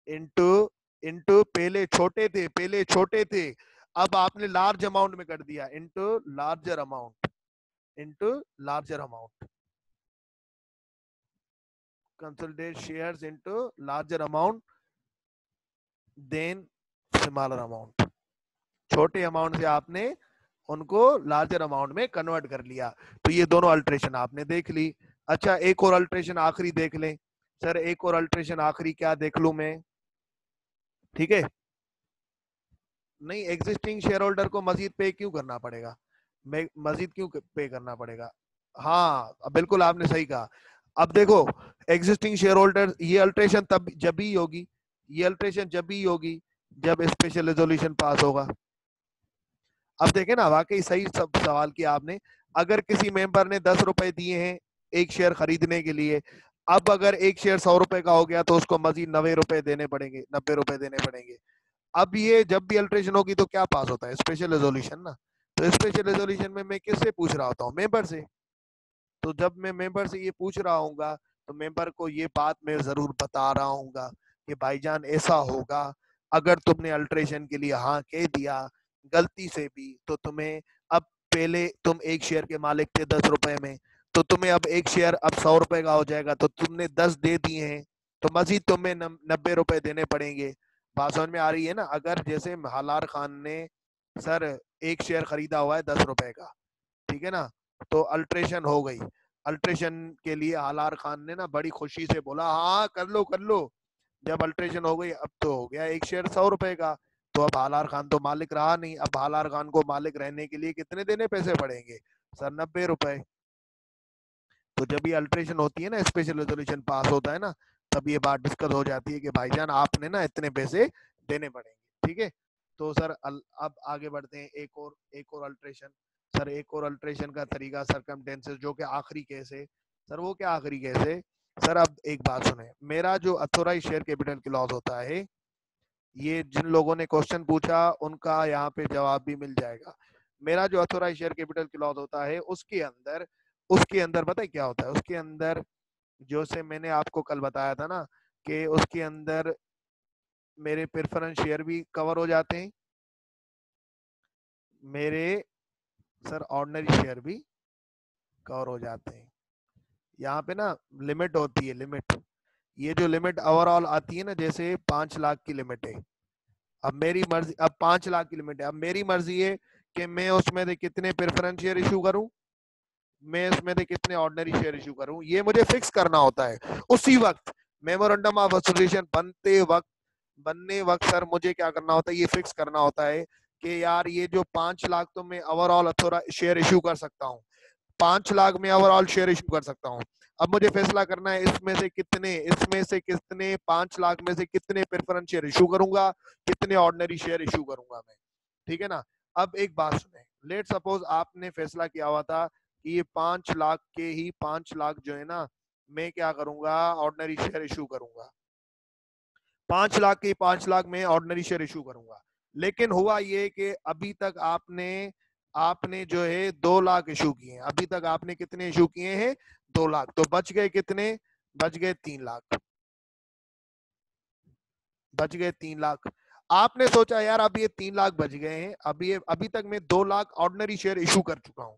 A: इनटू इनटू पहले छोटे थे, अब आपने लार्ज अमाउंट में कर दिया, into larger amount, into larger amount, consolidate shares into larger amount than smaller amount. छोटे अमाउंट से आपने उनको लार्जर अमाउंट में कन्वर्ट कर लिया। तो ये दोनों अल्ट्रेशन आपने देख ली। अच्छा, एक और अल्ट्रेशन आखिरी देख लें सर, एक और अल्ट्रेशन आखिरी क्या देख लूं मैं, ठीक है, नहीं एग्जिस्टिंग शेयर होल्डर को मजीद पे क्यों करना पड़ेगा, मजीद क्यों पे करना पड़ेगा, हाँ बिल्कुल आपने सही कहा। अब देखो, एग्जिस्टिंग शेयर होल्डर, ये अल्ट्रेशन तब जब ही होगी, ये अल्ट्रेशन जब ही होगी जब स्पेशल रेजोल्यूशन पास होगा। अब देखें ना, वाकई सही सब सवाल किया आपने। अगर किसी मेंबर ने 10 रुपए दिए हैं एक शेयर खरीदने के लिए, अब अगर एक शेयर 100 रुपए का हो गया तो उसको मजीद 90 रुपए देने पड़ेंगे, 90 रुपए देने पड़ेंगे। अब ये जब भी अल्ट्रेशन होगी तो क्या पास होता है, स्पेशल रेजोल्यूशन ना। तो स्पेशल रेजोल्यूशन में मैं किससे पूछ रहा होता हूँ, मेंबर से। तो जब मैं मेंबर से ये पूछ रहा हूँ तो मेंबर को ये बात मैं जरूर बता रहा हूँ कि भाईजान ऐसा होगा, अगर तुमने अल्ट्रेशन के लिए हाँ कह दिया गलती से भी, तो तुम्हें अब, पहले तुम एक शेयर के मालिक थे 10 रुपए में, तो तुम्हें अब एक शेयर अब 100 रुपए का हो जाएगा, तो तुमने 10 दे दिए हैं, तो मजीद तुम्हें 90 रुपए देने पड़ेंगे। बात समझ में आ रही है ना। अगर जैसे हालार खान ने सर एक शेयर खरीदा हुआ है 10 रुपए का, ठीक है ना, तो अल्ट्रेशन हो गई, अल्ट्रेशन के लिए हालार खान ने ना बड़ी खुशी से बोला हाँ कर लो कर लो। जब अल्ट्रेशन हो गई, अब तो हो गया एक शेयर 100 रुपए का, तो अब हालार खान तो मालिक रहा नहीं, अब हालार खान को मालिक रहने के लिए कितने देने पैसे पड़ेंगे सर, 90 रुपए। तो जब ये अल्ट्रेशन होती है ना, स्पेशल रेजोल्यूशन पास होता है ना, तब ये बात डिस्कस हो जाती है कि भाईजान आपने ना इतने पैसे देने पड़ेंगे, ठीक है। तो सर अब आगे बढ़ते हैं, एक और अल्ट्रेशन। सर एक और अल्ट्रेशन का तरीका सर्कमटेंसेस, जो कि आखिरी केस है सर, वो क्या आखिरी केस है सर। अब एक बात सुने, मेरा जो अथोराइज शेयर कैपिटल क्लॉज होता है, ये जिन लोगों ने क्वेश्चन पूछा उनका यहाँ पे जवाब भी मिल जाएगा। मेरा जो अथोराइज शेयर कैपिटल क्लॉज होता है, उसके अंदर पता है क्या होता है, उसके अंदर जो से मैंने आपको कल बताया था ना, कि उसके अंदर मेरे प्रेफरेंस शेयर भी कवर हो जाते हैं, मेरे सर ऑर्डिनरी शेयर भी कवर हो जाते हैं। यहाँ पे ना लिमिट होती है, लिमिट, ये जो लिमिट ओवरऑल आती है ना, जैसे 5 लाख की लिमिट है, अब मेरी मर्जी, अब 5 लाख की लिमिट है, अब मेरी मर्जी है कि मैं उसमें से कितने प्रेफरेंस शेयर इशू करूं, मैं इसमें से कितने ऑर्डिनरी शेयर इशू करूं, ये मुझे फिक्स करना होता है उसी वक्त। मेमोरेंडम ऑफ एसोसिएशन बनने वक्त सर मुझे क्या करना होता है, ये फिक्स करना होता है कि यार ये जो 5 लाख तो मैं ओवरऑल अथोरा शेयर इशू कर सकता हूँ, 5 लाख में ओवरऑल शेयर इशू कर सकता हूँ, अब मुझे फैसला करना है इसमें से कितने 5 लाख में से कितने प्रेफरेंस शेयर इशू करूंगा, कितने ऑर्डिनरी शेयर इशू करूंगा मैं, ठीक है ना। अब एक बात सुने, लेट सपोज आपने फैसला किया हुआ था कि ये 5 लाख के ही 5 लाख जो है ना, मैं क्या करूंगा, ऑर्डिनरी शेयर इशू करूंगा। 5 लाख के 5 लाख में ऑर्डिनरी शेयर इशू करूंगा। लेकिन हुआ ये कि अभी तक आपने आपने जो है 2 लाख इशू किए हैं। अभी तक आपने कितने इशू किए हैं? 2 लाख। तो बच गए कितने? बच गए 3 लाख। बच गए 3 लाख। आपने सोचा यार अब ये 3 लाख बच गए हैं, अभी तक मैं 2 लाख ऑर्डिनरी शेयर इशू कर चुका हूं।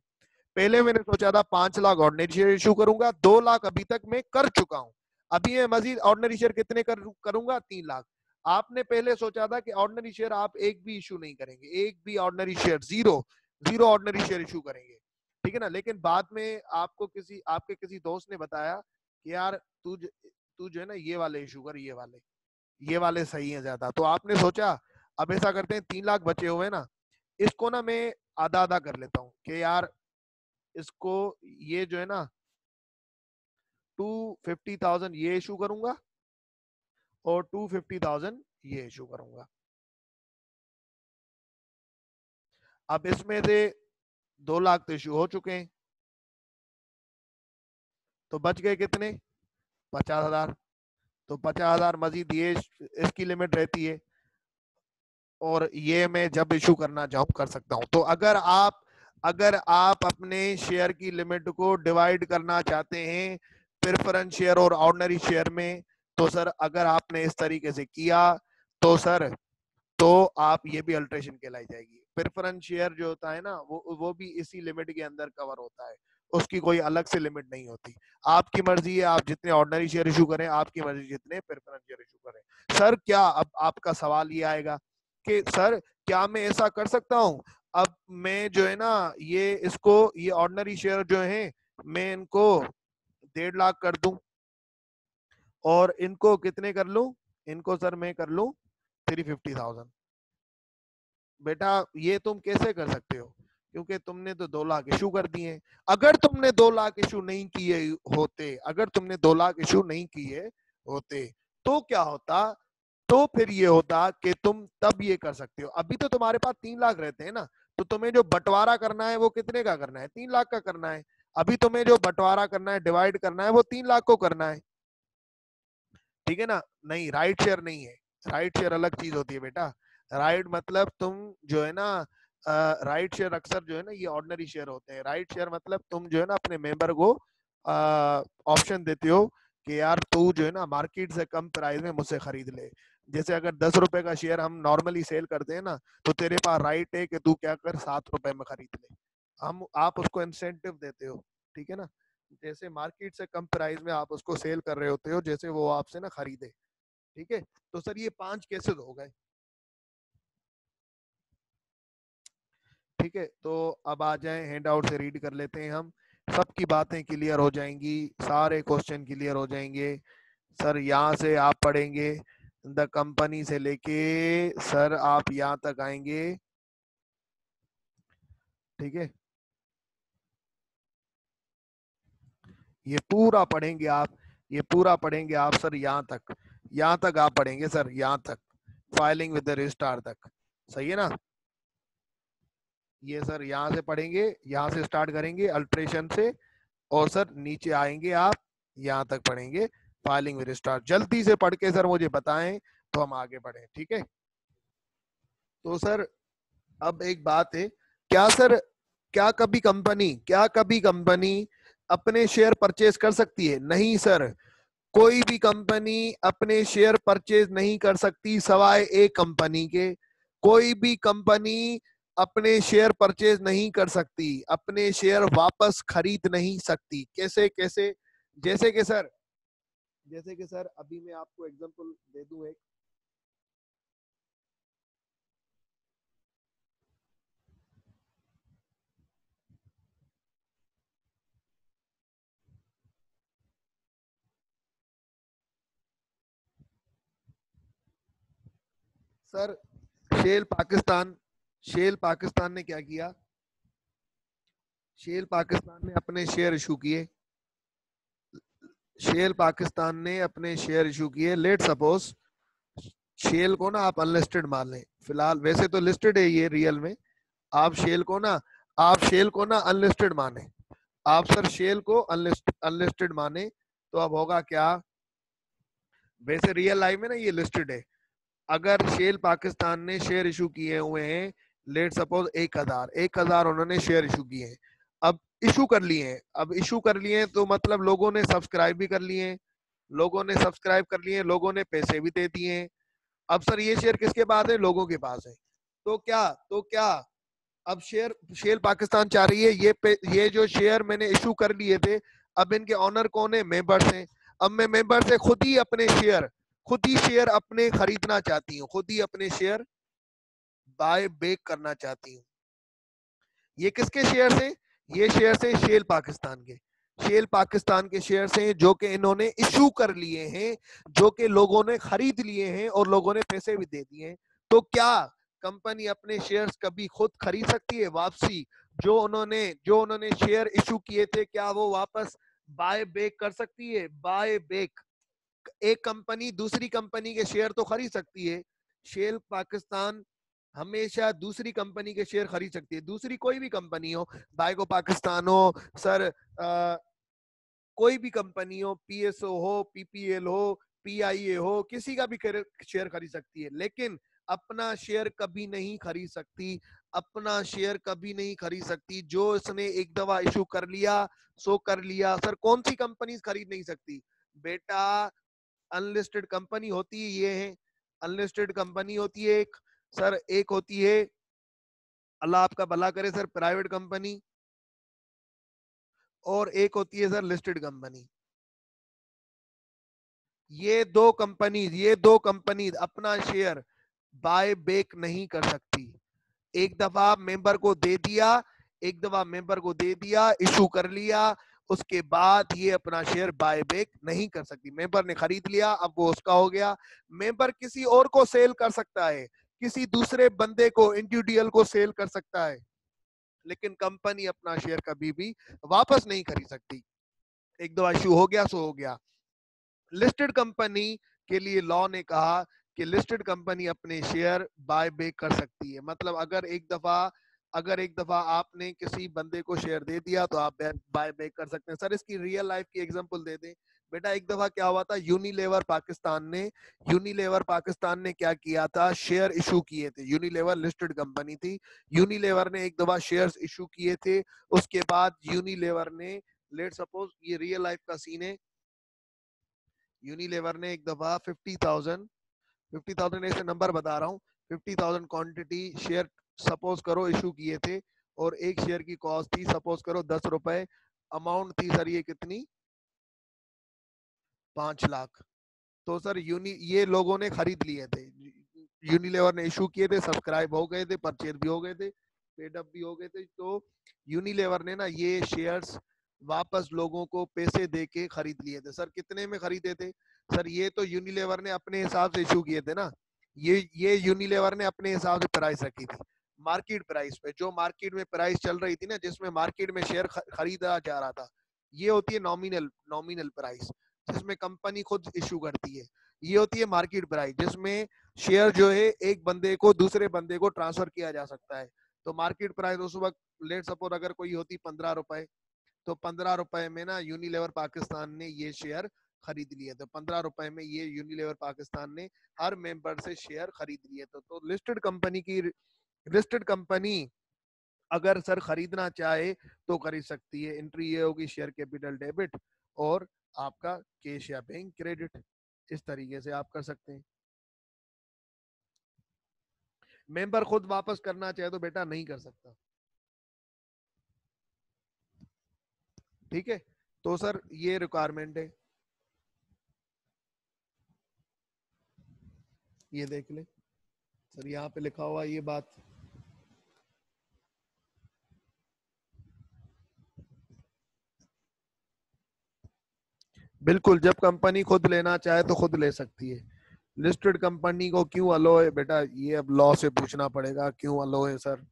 A: पहले मैंने सोचा था 5 लाख ऑर्डिनरी शेयर इशू करूंगा, 2 लाख अभी तक मैं कर चुका हूं। अभी मैं मजीद ऑर्डिनरी शेयर कितने करूंगा? 3 लाख। आपने पहले सोचा था कि ऑर्डिनरी शेयर आप एक भी इशू नहीं करेंगे, एक भी ordinary share, zero zero ordinary share issue करेंगे, ठीक है ना। लेकिन बाद में आपके किसी दोस्त ने बताया कि यार तू जो है ना ये वाले इशू कर, ये वाले सही है ज्यादा। तो आपने सोचा अब ऐसा करते हैं, 3 लाख बचे हुए ना, इसको ना मैं आधा आधा कर लेता हूँ कि यार इसको, ये जो है ना 250,000 ये इशू करूंगा और 250,000 ये इशू करूंगा। अब इसमें से 2 लाख तो इशू हो चुके हैं, तो बच गए कितने? 50,000। तो 50,000 मजीद ये इसकी लिमिट रहती है, और ये मैं जब इशू करना चाहूँ कर सकता हूँ। तो अगर आप अपने शेयर की लिमिट को डिवाइड करना चाहते हैं प्रेफरेंस शेयर और ऑर्डिनरी शेयर में, तो सर अगर आपने इस तरीके से किया तो सर, तो आप ये भी अल्ट्रेशन कहलाई जाएगी। प्रेफरेंस शेयर जो होता है ना, वो भी इसी लिमिट के अंदर कवर होता है, उसकी कोई अलग से लिमिट नहीं होती। आपकी मर्जी है, आप जितने ऑर्डिनरी शेयर इशू करें, आपकी मर्जी जितने प्रेफरेंस शेयर इशू करें। सर क्या, अब आपका सवाल ये आएगा कि सर क्या मैं ऐसा कर सकता हूँ, अब मैं जो है ना ये ऑर्डिनरी शेयर जो है मैं इनको 1.5 लाख कर दूं, और इनको कितने कर लूं, इनको सर मैं कर लूं 350,000। बेटा ये तुम कैसे कर सकते हो, क्योंकि तुमने तो 2 लाख इशू कर दिए। अगर तुमने 2 लाख इशू नहीं किए होते, अगर तुमने 2 लाख इशू नहीं किए होते, तो क्या होता? तो फिर ये होता कि तुम तब ये कर सकते हो। अभी तो तुम्हारे पास 3 लाख रहते हैं ना, तो तुम्हें जो बंटवारा करना है वो कितने का करना है? 3 लाख का करना है। अभी तुम्हें जो बंटवारा करना है, डिवाइड करना है, वो 3 लाख को करना है, ठीक है ना। नहीं, राइट शेयर नहीं है, राइट शेयर अलग चीज होती है बेटा। राइट मतलब तुम जो है ना, राइट शेयर अक्सर जो है ना ये ऑर्डिनरी शेयर होते हैं। राइट शेयर मतलब तुम जो है ना अपने मेंबर को ऑप्शन देते हो कि यार तू जो है ना मार्केट से कम प्राइस में मुझसे खरीद ले। जैसे अगर 10 रुपए का शेयर हम नॉर्मली सेल करते हैं ना, तो तेरे पास राइट है कि तू क्या कर, 7 रुपए में खरीद ले। आप उसको इंसेंटिव देते हो, ठीक है ना। जैसे मार्केट से कम प्राइस में आप उसको सेल कर रहे होते हो, जैसे वो आपसे ना खरीदे, ठीक है। तो सर ये 5 केसेस हो गए, ठीक है। तो अब आ जाए, हैंड आउट से रीड कर लेते हैं हम, सबकी बातें क्लियर हो जाएंगी, सारे क्वेश्चन क्लियर हो जाएंगे। सर यहाँ से आप पढ़ेंगे द कंपनी से लेके सर आप यहाँ तक आएंगे, ठीक है। ये पूरा पढ़ेंगे आप, ये पूरा पढ़ेंगे आप सर, यहाँ तक आप पढ़ेंगे सर, यहाँ तक फाइलिंग विद द रजिस्ट्रार तक, सही है ना। ये सर यहाँ से पढ़ेंगे, यहाँ से स्टार्ट करेंगे अल्ट्रेशन से, और सर नीचे आएंगे आप, यहाँ तक पढ़ेंगे फाइलिंग विद रजिस्ट्रार। जल्दी से पढ़ के सर मुझे बताएं तो हम आगे बढ़े, ठीक है। तो सर अब एक बात है, क्या सर, क्या कभी कंपनी अपने शेयर परचेज कर सकती है? नहीं सर, कोई भी कंपनी अपने शेयर परचेज नहीं कर सकती सवाए एक कंपनी के। कोई भी कंपनी अपने शेयर परचेज नहीं कर सकती, अपने शेयर वापस खरीद नहीं सकती। कैसे कैसे? जैसे कि सर, अभी मैं आपको एग्जांपल दे दूं एक। Sir Shell Pakistan Shell Pakistan ने क्या किया? शेल पाकिस्तान ने अपने शेयर इशू किए, शेल पाकिस्तान ने अपने शेयर इशू किए, लेट सपोज शेल को ना आप अनलिस्टेड मान लें, फिलहाल वैसे तो लिस्टेड है ये रियल में, आप शेल को ना अनलिस्टेड माने, आप सर शेल को अनलिस्टेड माने, तो अब होगा क्या, वैसे रियल लाइफ में ना ये लिस्टेड है, अगर शेल पाकिस्तान ने शेयर इशू किए हुए हैं, लेट सपोज 1000 उन्होंने शेयर इशू किए हैं, अब इशू कर लिए हैं, अब इशू कर लिए हैं तो मतलब लोगों ने सब्सक्राइब भी कर लिए हैं, लोगों ने सब्सक्राइब कर लिए हैं, लोगों ने पैसे भी दे दिए हैं, अब सर ये शेयर किसके पास है, लोगों के पास है, तो क्या अब शेयर पाकिस्तान चाह रही है ये जो शेयर मैंने इशू कर लिए थे, अब इनके ऑनर कौन है, मेंबर्स हैं, अब मैं मेंबर से खुद ही शेयर अपने खरीदना चाहती हूँ, खुद ही अपने शेयर बाय बेक करना चाहती हूँ। ये किसके शेयर से, ये शेयर से शेल पाकिस्तान के शेयर से, जो कि इन्होंने इशू कर लिए हैं, जो कि लोगों ने खरीद लिए हैं और लोगों ने पैसे भी दे दिए हैं, तो क्या कंपनी अपने शेयर्स कभी खुद खरीद सकती है वापसी, जो उन्होंने शेयर इशू किए थे, क्या वो वापस बाय बेक कर सकती है, बाय बेक, एक कंपनी दूसरी कंपनी के शेयर तो खरीद सकती है, शेल पाकिस्तान हमेशा दूसरी कंपनी के शेयर खरीद सकती है, दूसरी कोई भी कंपनी हो, बायगो पाकिस्तान हो सर, कोई भी कंपनी हो, पीएसओ हो, पीपीएल हो, पीआईए हो, किसी का भी शेयर खरीद सकती है, लेकिन अपना शेयर कभी नहीं खरीद सकती, अपना शेयर कभी नहीं खरीद सकती, जो इसने एक दफा इशू कर लिया सो कर लिया। सर कौन सी कंपनी खरीद नहीं सकती बेटा, अनलिस्टेड कंपनी होती है, ये है अनलिस्टेड कंपनी होती है एक, सर एक होती है, अल्लाह आपका भला करे सर, प्राइवेट कंपनी, और एक होती है सर लिस्टेड कंपनी। ये दो कंपनी अपना शेयर बाय बेक नहीं कर सकती, एक दफा मेंबर को दे दिया, इशू कर लिया, उसके बाद ये अपना शेयर बाय बैक नहीं कर सकती, मेंबर ने खरीद लिया, अब वो उसका हो गया, मेंबर किसी और को सेल कर सकता है, किसी दूसरे बंदे को, इंडिविजुअल को सेल कर सकता है, लेकिन कंपनी अपना शेयर कभी भी वापस नहीं खरीद सकती, एक दो इशू हो गया सो हो गया। लिस्टेड कंपनी के लिए लॉ ने कहा कि लिस्टेड कंपनी अपने शेयर बाय बैक कर सकती है, मतलब अगर एक दफा आपने किसी बंदे को शेयर दे दिया तो आप बाय बैक कर सकते हैं। सर इसकी रियल लाइफ की एग्जांपल दे दें बेटा, एक दफा क्या हुआ था, यूनिलेवर पाकिस्तान ने क्या किया था, शेयर इशू किए थे, यूनिलेवर लिस्टेड कंपनी थी, यूनिलेवर ने एक दफा शेयर्स इशू किए थे, उसके बाद यूनिलेवर ने, लेट सपोज ये रियल लाइफ का सीन है, यूनिलेवर ने एक दफा 50,000 ऐसे नंबर बता रहा हूँ, 50,000 क्वांटिटी शेयर सपोज करो इशू किए थे, और एक शेयर की कॉस्ट थी सपोज करो 10 रुपए, अमाउंट थी सर ये कितनी, 5 लाख, तो सर ये लोगों ने खरीद लिए थे, यूनिलेवर ने इशू किए थे, सब्सक्राइब हो गए थे, परचेज भी हो गए थे, पेड अप भी हो गए थे, तो यूनिलेवर ने ना ये शेयर्स वापस लोगों को पैसे दे के खरीद लिए थे। सर कितने में खरीदे थे, सर ये तो यूनिलेवर ने अपने हिसाब से इशू किए थे ना, ये यूनिलेवर ने अपने हिसाब से प्राइस रखी थी, मार्केट प्राइस पे, जो मार्केट में प्राइस चल रही थी ना, जिसमें मार्केट में शेयर खरीदा जा रहा था, ये होती है नॉमिनल प्राइस, जिसमें कंपनी खुद इशू करती है, ये होती है मार्केट प्राइस, जिसमें शेयर जो है एक बंदे को दूसरे बंदे को ट्रांसफर किया जा सकता है, तो मार्केट प्राइस उस वक्त लेट सपोज अगर कोई होती 15 रुपए, तो 15 रुपए में ना यूनिलेवर पाकिस्तान ने ये शेयर खरीद लिए, तो 15 रुपए में ये यूनिलेवर पाकिस्तान ने हर मेंबर से शेयर खरीद लिए, तो लिस्टेड कंपनी अगर सर खरीदना चाहे तो खरीद सकती है, एंट्री ये होगी शेयर कैपिटल डेबिट और आपका कैश या बैंक क्रेडिट, इस तरीके से आप कर सकते हैं। मेंबर खुद वापस करना चाहे तो बेटा नहीं कर सकता, ठीक है, तो सर ये रिक्वायरमेंट है, ये देख ले सर, यहाँ पे लिखा हुआ ये बात, बिल्कुल, जब कंपनी खुद लेना चाहे तो खुद ले सकती है, लिस्टेड कंपनी को क्यों अलो है बेटा, ये अब लॉ से पूछना पड़ेगा क्यों अलो है सर।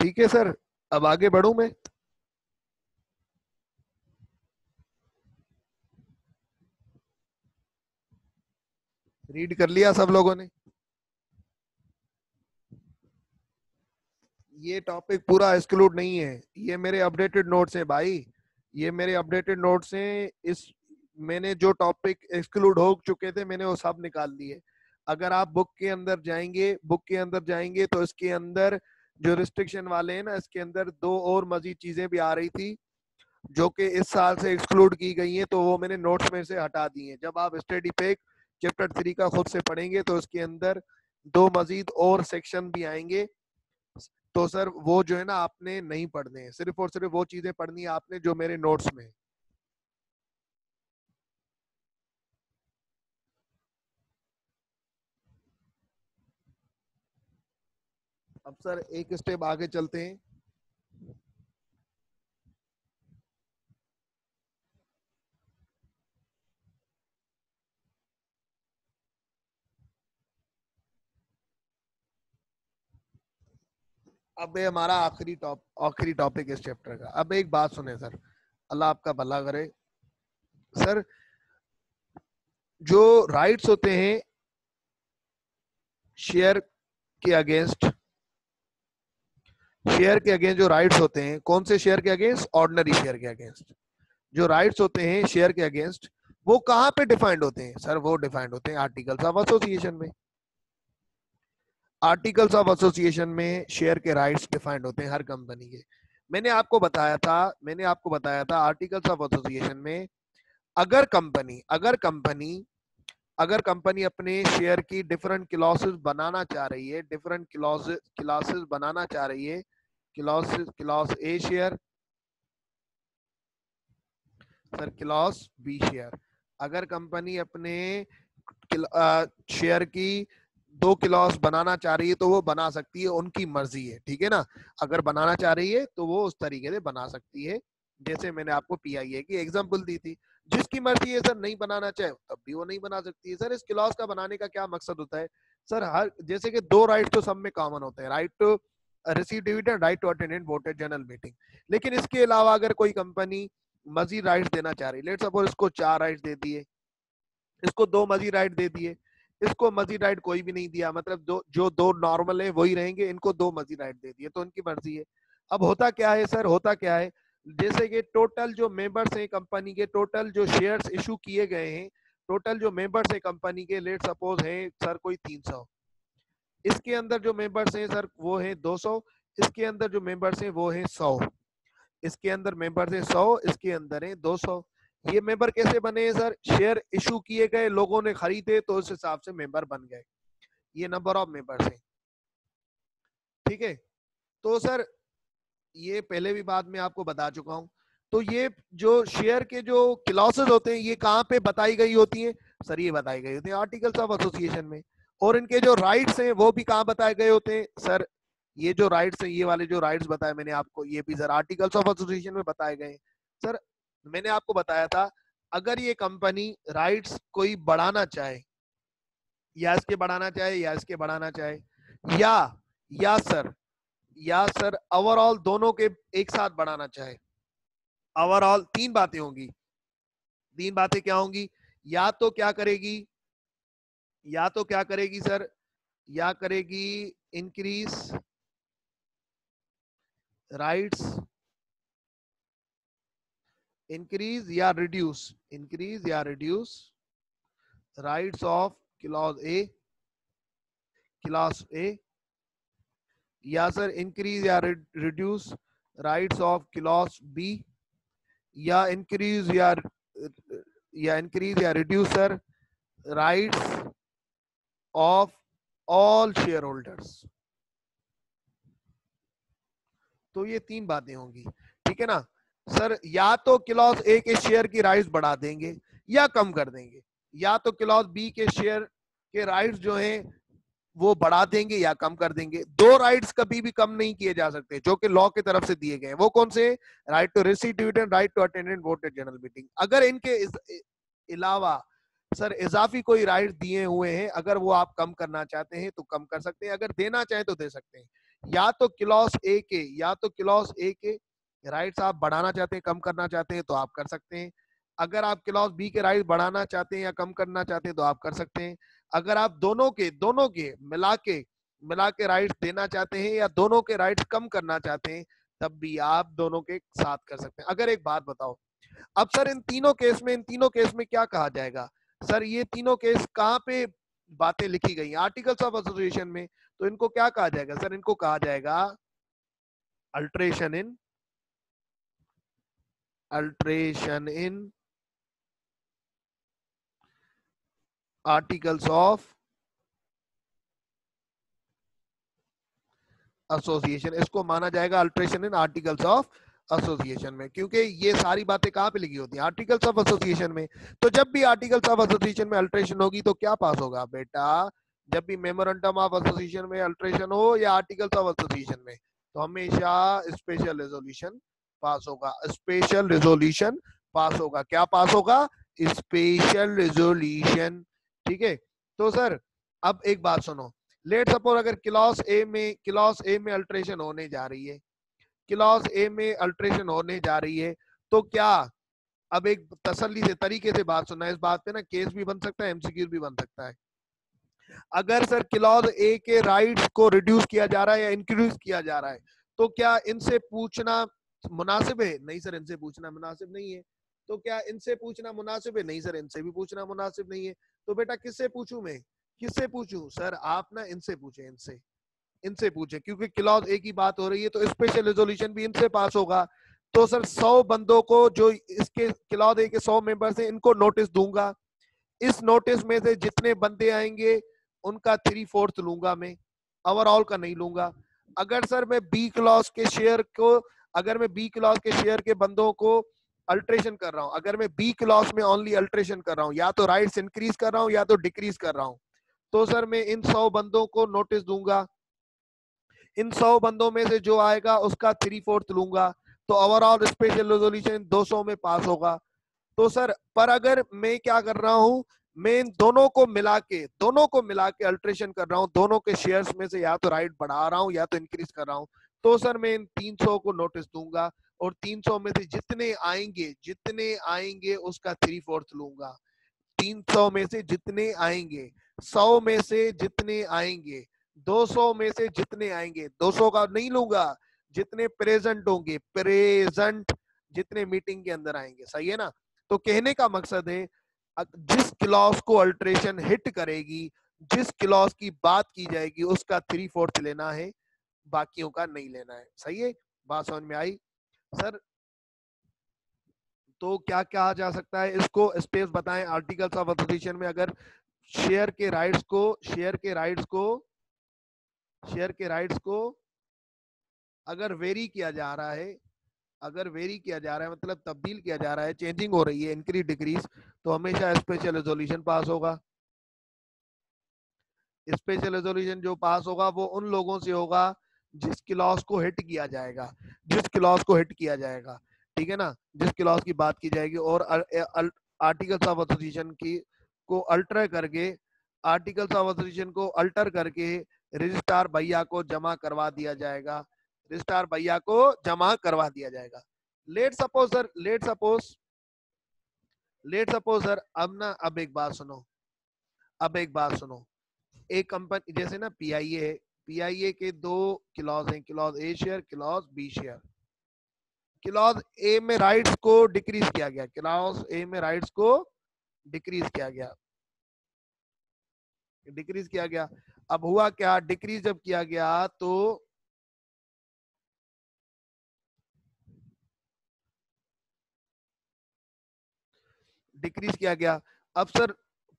A: ठीक है सर, अब आगे बढ़ूं मैं। रीड कर लिया सब लोगों ने? ये टॉपिक पूरा एक्सक्लूड नहीं है, ये मेरे अपडेटेड नोट्स हैं भाई, ये मेरे अपडेटेड नोट्स हैं। इस मैंने जो टॉपिक एक्सक्लूड हो चुके थे मैंने वो सब निकाल दिए। अगर आप बुक के अंदर जाएंगे, बुक के अंदर जाएंगे तो इसके अंदर जो रिस्ट्रिक्शन वाले हैं ना, इसके अंदर दो और मजीद चीजें भी आ रही थी जो कि इस साल से एक्सक्लूड की गई हैं, तो वो मैंने नोट्स में से हटा दी हैं। जब आप स्टडी पैक चैप्टर 3 का खुद से पढ़ेंगे तो उसके अंदर दो मजीद और सेक्शन भी आएंगे। तो सर वो जो है ना आपने नहीं पढ़ने हैं, सिर्फ और सिर्फ वो चीजें पढ़नी है आपने जो मेरे नोट्स में है। अब सर एक स्टेप आगे चलते हैं। अब ये हमारा आखिरी टॉपिक इस चैप्टर का। अब एक बात सुने सर, अल्लाह आपका भला करे। सर जो राइट्स होते हैं शेयर के अगेंस्ट, शेयर के अगेंस्ट जो राइट्स होते हैं, कौन से शेयर के अगेंस्ट? ऑर्डिनरी शेयर के अगेंस्ट। जो राइट्स होते हैं शेयर के अगेंस्ट, वो कहां पे डिफाइंड होते हैं सर? वो डिफाइंड होते हैं आर्टिकल्स ऑफ एसोसिएशन में। आर्टिकल्स ऑफ एसोसिएशन में शेयर के राइट्स डिफाइंड होते हैं हर कंपनी के। मैंने आपको बताया था आर्टिकल्स ऑफ एसोसिएशन में अगर कंपनी अपने शेयर की डिफरेंट क्लॉसेस बनाना चाह रही है, डिफरेंट क्लॉसेस बनाना चाह रही है, class A share, sir class B share. अगर कंपनी अपने शेयर की दो क्लॉस बनाना चाह रही है तो वो बना सकती है, उनकी मर्जी है, ठीक है ना। अगर बनाना चाह रही है तो वो उस तरीके से बना सकती है, जैसे मैंने आपको पीआईए की एग्जांपल दी थी। जिसकी मर्जी है सर नहीं बनाना चाहे तब भी वो नहीं बना सकती है। सर इस क्लॉज का बनाने का क्या मकसद होता है? सर हर जैसे कि दो राइट तो सब में कॉमन होते हैं, right to receive dividend, right to attend voted general meeting. लेकिन इसके अलावा अगर कोई कंपनी मजीद राइट्स देना चाह रही, लेट सपोज इसको 4 राइट्स दे दिए, इसको 2 मजीद राइट दे दिए, इसको मजीद राइट कोई भी नहीं दिया, मतलब जो दो नॉर्मल है वही रहेंगे, इनको 2 मजीद राइट दे दिए, तो उनकी मर्जी है। अब होता क्या है सर, होता क्या है, जैसे कि टोटल जो मेंबर्स हैं कंपनी के, टोटल जो शेयर्स इशू किए गए हैं, टोटल जो मेंबर्स हैं कंपनी के, लेट सपोज हैं सर कोई 300, इसके अंदर जो मेंबर्स हैं सर वो हैं 200, इसके अंदर जो मेंबर्स हैं वो हैं 100, इसके अंदर मेंबर्स हैं 100, इसके अंदर हैं 200। ये मेंबर कैसे बने हैं सर? शेयर इशू किए गए, लोगों ने खरीदे तो उस हिसाब से मेंबर बन गए, ये नंबर ऑफ मेंबर्स हैं, ठीक है। तो सर ये पहले भी बात मैं आपको बता चुका हूं। तो ये जो शेयर के जो क्लॉसेस होते हैं ये कहां पे बताई गई होती हैं? सर ये बताई गई होती है आर्टिकल्स ऑफ एसोसिएशन में। और इनके जो राइट्स हैं वो भी कहां बताए गए होते हैं? सर ये जो राइट्स हैं, ये वाले जो राइट्स बताए मैंने आपको, ये भी सर आर्टिकल्स ऑफ एसोसिएशन में बताए गए हैं। सर मैंने आपको बताया था अगर ये कंपनी राइट्स कोई बढ़ाना चाहे, या इसके बढ़ाना चाहे, या इसके बढ़ाना चाहे, या या सर या सर ओवरऑल दोनों के एक साथ बढ़ाना चाहे, ओवरऑल तीन बातें होंगी। तीन बातें क्या होंगी? या तो क्या करेगी, या तो क्या करेगी सर, या करेगी इंक्रीज राइट्स, इंक्रीज या reduce rights of clause A, या सर इंक्रीज या reduce rights of clause B, या इंक्रीज या reduce sir rights of all shareholders. तो ये तीन बातें होंगी, ठीक है ना सर। या तो क्लॉज ए के शेयर की राइट्स बढ़ा देंगे या कम कर देंगे, या तो क्लॉज बी के शेयर के राइट्स जो हैं वो बढ़ा देंगे या कम कर देंगे। दो राइट्स कभी भी कम नहीं किए जा सकते जो कि लॉ की तरफ से दिए गए हैं। वो कौन से? Right to receive dividend, right to attend voted general meeting. अगर इनके अलावा सर इजाफी कोई राइट दिए हुए हैं, अगर वो आप कम करना चाहते हैं तो कम कर सकते हैं, अगर देना चाहें तो दे सकते हैं। या तो क्लॉज ए के राइट्स आप बढ़ाना चाहते हैं, कम करना चाहते हैं तो आप कर सकते हैं। अगर आप क्लॉज बी के राइट बढ़ाना चाहते हैं या कम करना चाहते हैं तो आप कर सकते हैं। अगर आप दोनों के मिला के राइट्स देना चाहते हैं या दोनों के राइट्स कम करना चाहते हैं, तब भी आप दोनों के साथ कर सकते हैं। अगर एक बात बताओ, अब सर इन तीनों केस में क्या कहा जाएगा? सर ये तीनों केस कहाँ पे बातें लिखी गई? आर्टिकल्स ऑफ एसोसिएशन में। तो इनको क्या कहा जाएगा? सर इनको कहा जाएगा alteration in articles of association. इसको माना जाएगा alteration in articles of association में, क्योंकि ये सारी बातें कहाँ पे लिखी होती हैं? आर्टिकल्स ऑफ एसोसिएशन में। तो जब भी आर्टिकल्स ऑफ एसोसिएशन में अल्टरेशन होगी तो क्या पास होगा बेटा? जब भी मेमोरेंडम ऑफ एसोसिएशन में अल्टरेशन हो या आर्टिकल्स ऑफ एसोसिएशन में, तो हमेशा स्पेशल रेजोल्यूशन पास होगा। स्पेशल रेजोल्यूशन पास होगा। क्या पास होगा? Special resolution. ठीक है। तो सर अब एक बात सुनो, लेट सपोज अगर क्लॉज ए में अल्टरेशन होने जा रही है, क्लॉज ए में अल्टरेशन होने जा रही है, तो क्या, अब एक तसल्ली से तरीके से बात सुनना, इस बात पे ना केस भी बन सकता है, एमसीक्यू भी बन सकता है। अगर सर क्लॉज ए के राइट्स को रिड्यूस किया जा रहा है या इंक्रीज किया जा रहा है, तो क्या इनसे पूछना मुनासिब है? नहीं सर, इनसे पूछना मुनासिब नहीं है। तो क्या इनसे पूछना मुनासिब है? नहीं सर, इनसे भी पूछना मुनासिब नहीं है। तो बेटा किससे पूछूं मैं? किससे पूछूं? सर आप ना इनसे पूछे, इनसे पूछे, क्योंकि क्लॉज ए की बात हो रही है तो स्पेशल रेजोल्यूशन भी इनसे पास होगा। तो सर 100 बंदों को, जो इसके क्लॉज ए के 100 मेंबर्स हैं, इनको नोटिस दूंगा। इस नोटिस में से जितने बंदे आएंगे उनका 3/4 लूंगा मैं, ओवरऑल का नहीं लूंगा। अगर सर मैं बी क्लॉज के शेयर को, अगर मैं बी क्लॉज के शेयर के बंदों को अल्ट्रेशन कर रहा हूं, अगर मैं बी क्लॉज में ओनली अल्ट्रेशन कर रहा हूं, या तो राइट्स इंक्रीज कर रहा हूं या तो डिक्रीज कर रहा हूं, तो सर मैं इन 100 बंदों को नोटिस दूंगा। इन 100 बंदों में से जो आएगा उसका 3/4 लूंगा, तो ओवरऑल स्पेशल रेजोल्यूशन 200 में पास होगा। तो सर पर अगर मैं क्या कर रहा हूं, मैं इन दोनों को मिला के अल्ट्रेशन कर रहा हूं, दोनों के शेयर्स में से या तो राइट बढ़ा रहा हूं या तो इंक्रीज कर रहा हूं, तो सर मैं इन 300 को नोटिस दूंगा, और 300 में से जितने आएंगे उसका 3/4 लूंगा। 300 में से जितने आएंगे, 100 में से जितने आएंगे, 200 में से जितने आएंगे, 200 का नहीं लूंगा, जितने प्रेजेंट होंगे, जितने मीटिंग के अंदर आएंगे। सही है ना? तो कहने का मकसद है, जिस क्लॉज को अल्ट्रेशन हिट करेगी, जिस क्लॉज की बात की जाएगी, उसका 3/4 लेना है, बाकियों का नहीं लेना है। सही है? बात समझ में आई? सर तो क्या कहा जा सकता है इसको? स्पेस बताएं। आर्टिकल्स ऑफ एसोसिएशन में अगर शेयर के राइट्स को अगर वेरी किया जा रहा है, मतलब तब्दील किया जा रहा है, चेंजिंग हो रही है, इंक्रीज डिक्रीज, तो हमेशा स्पेशल रेजोल्यूशन पास होगा। स्पेशल रेजोल्यूशन जो पास होगा वो उन लोगों से होगा जिस क्लॉज को हिट किया जाएगा, ठीक है ना, जिस क्लॉज की बात की जाएगी। और आर्टिकल्स ऑफ एसोसिएशन की को अल्टर करके रजिस्ट्रार भैया को जमा करवा दिया जाएगा। लेट सपोज सर, अब एक बात सुनो, एक कंपनी जैसे ना पीआईए के 2 क्लॉज हैं, clause A share, clause B share. Clause A में राइट्स को डिक्रीज किया गया, अब हुआ क्या? डिक्रीज जब किया गया तो अब सर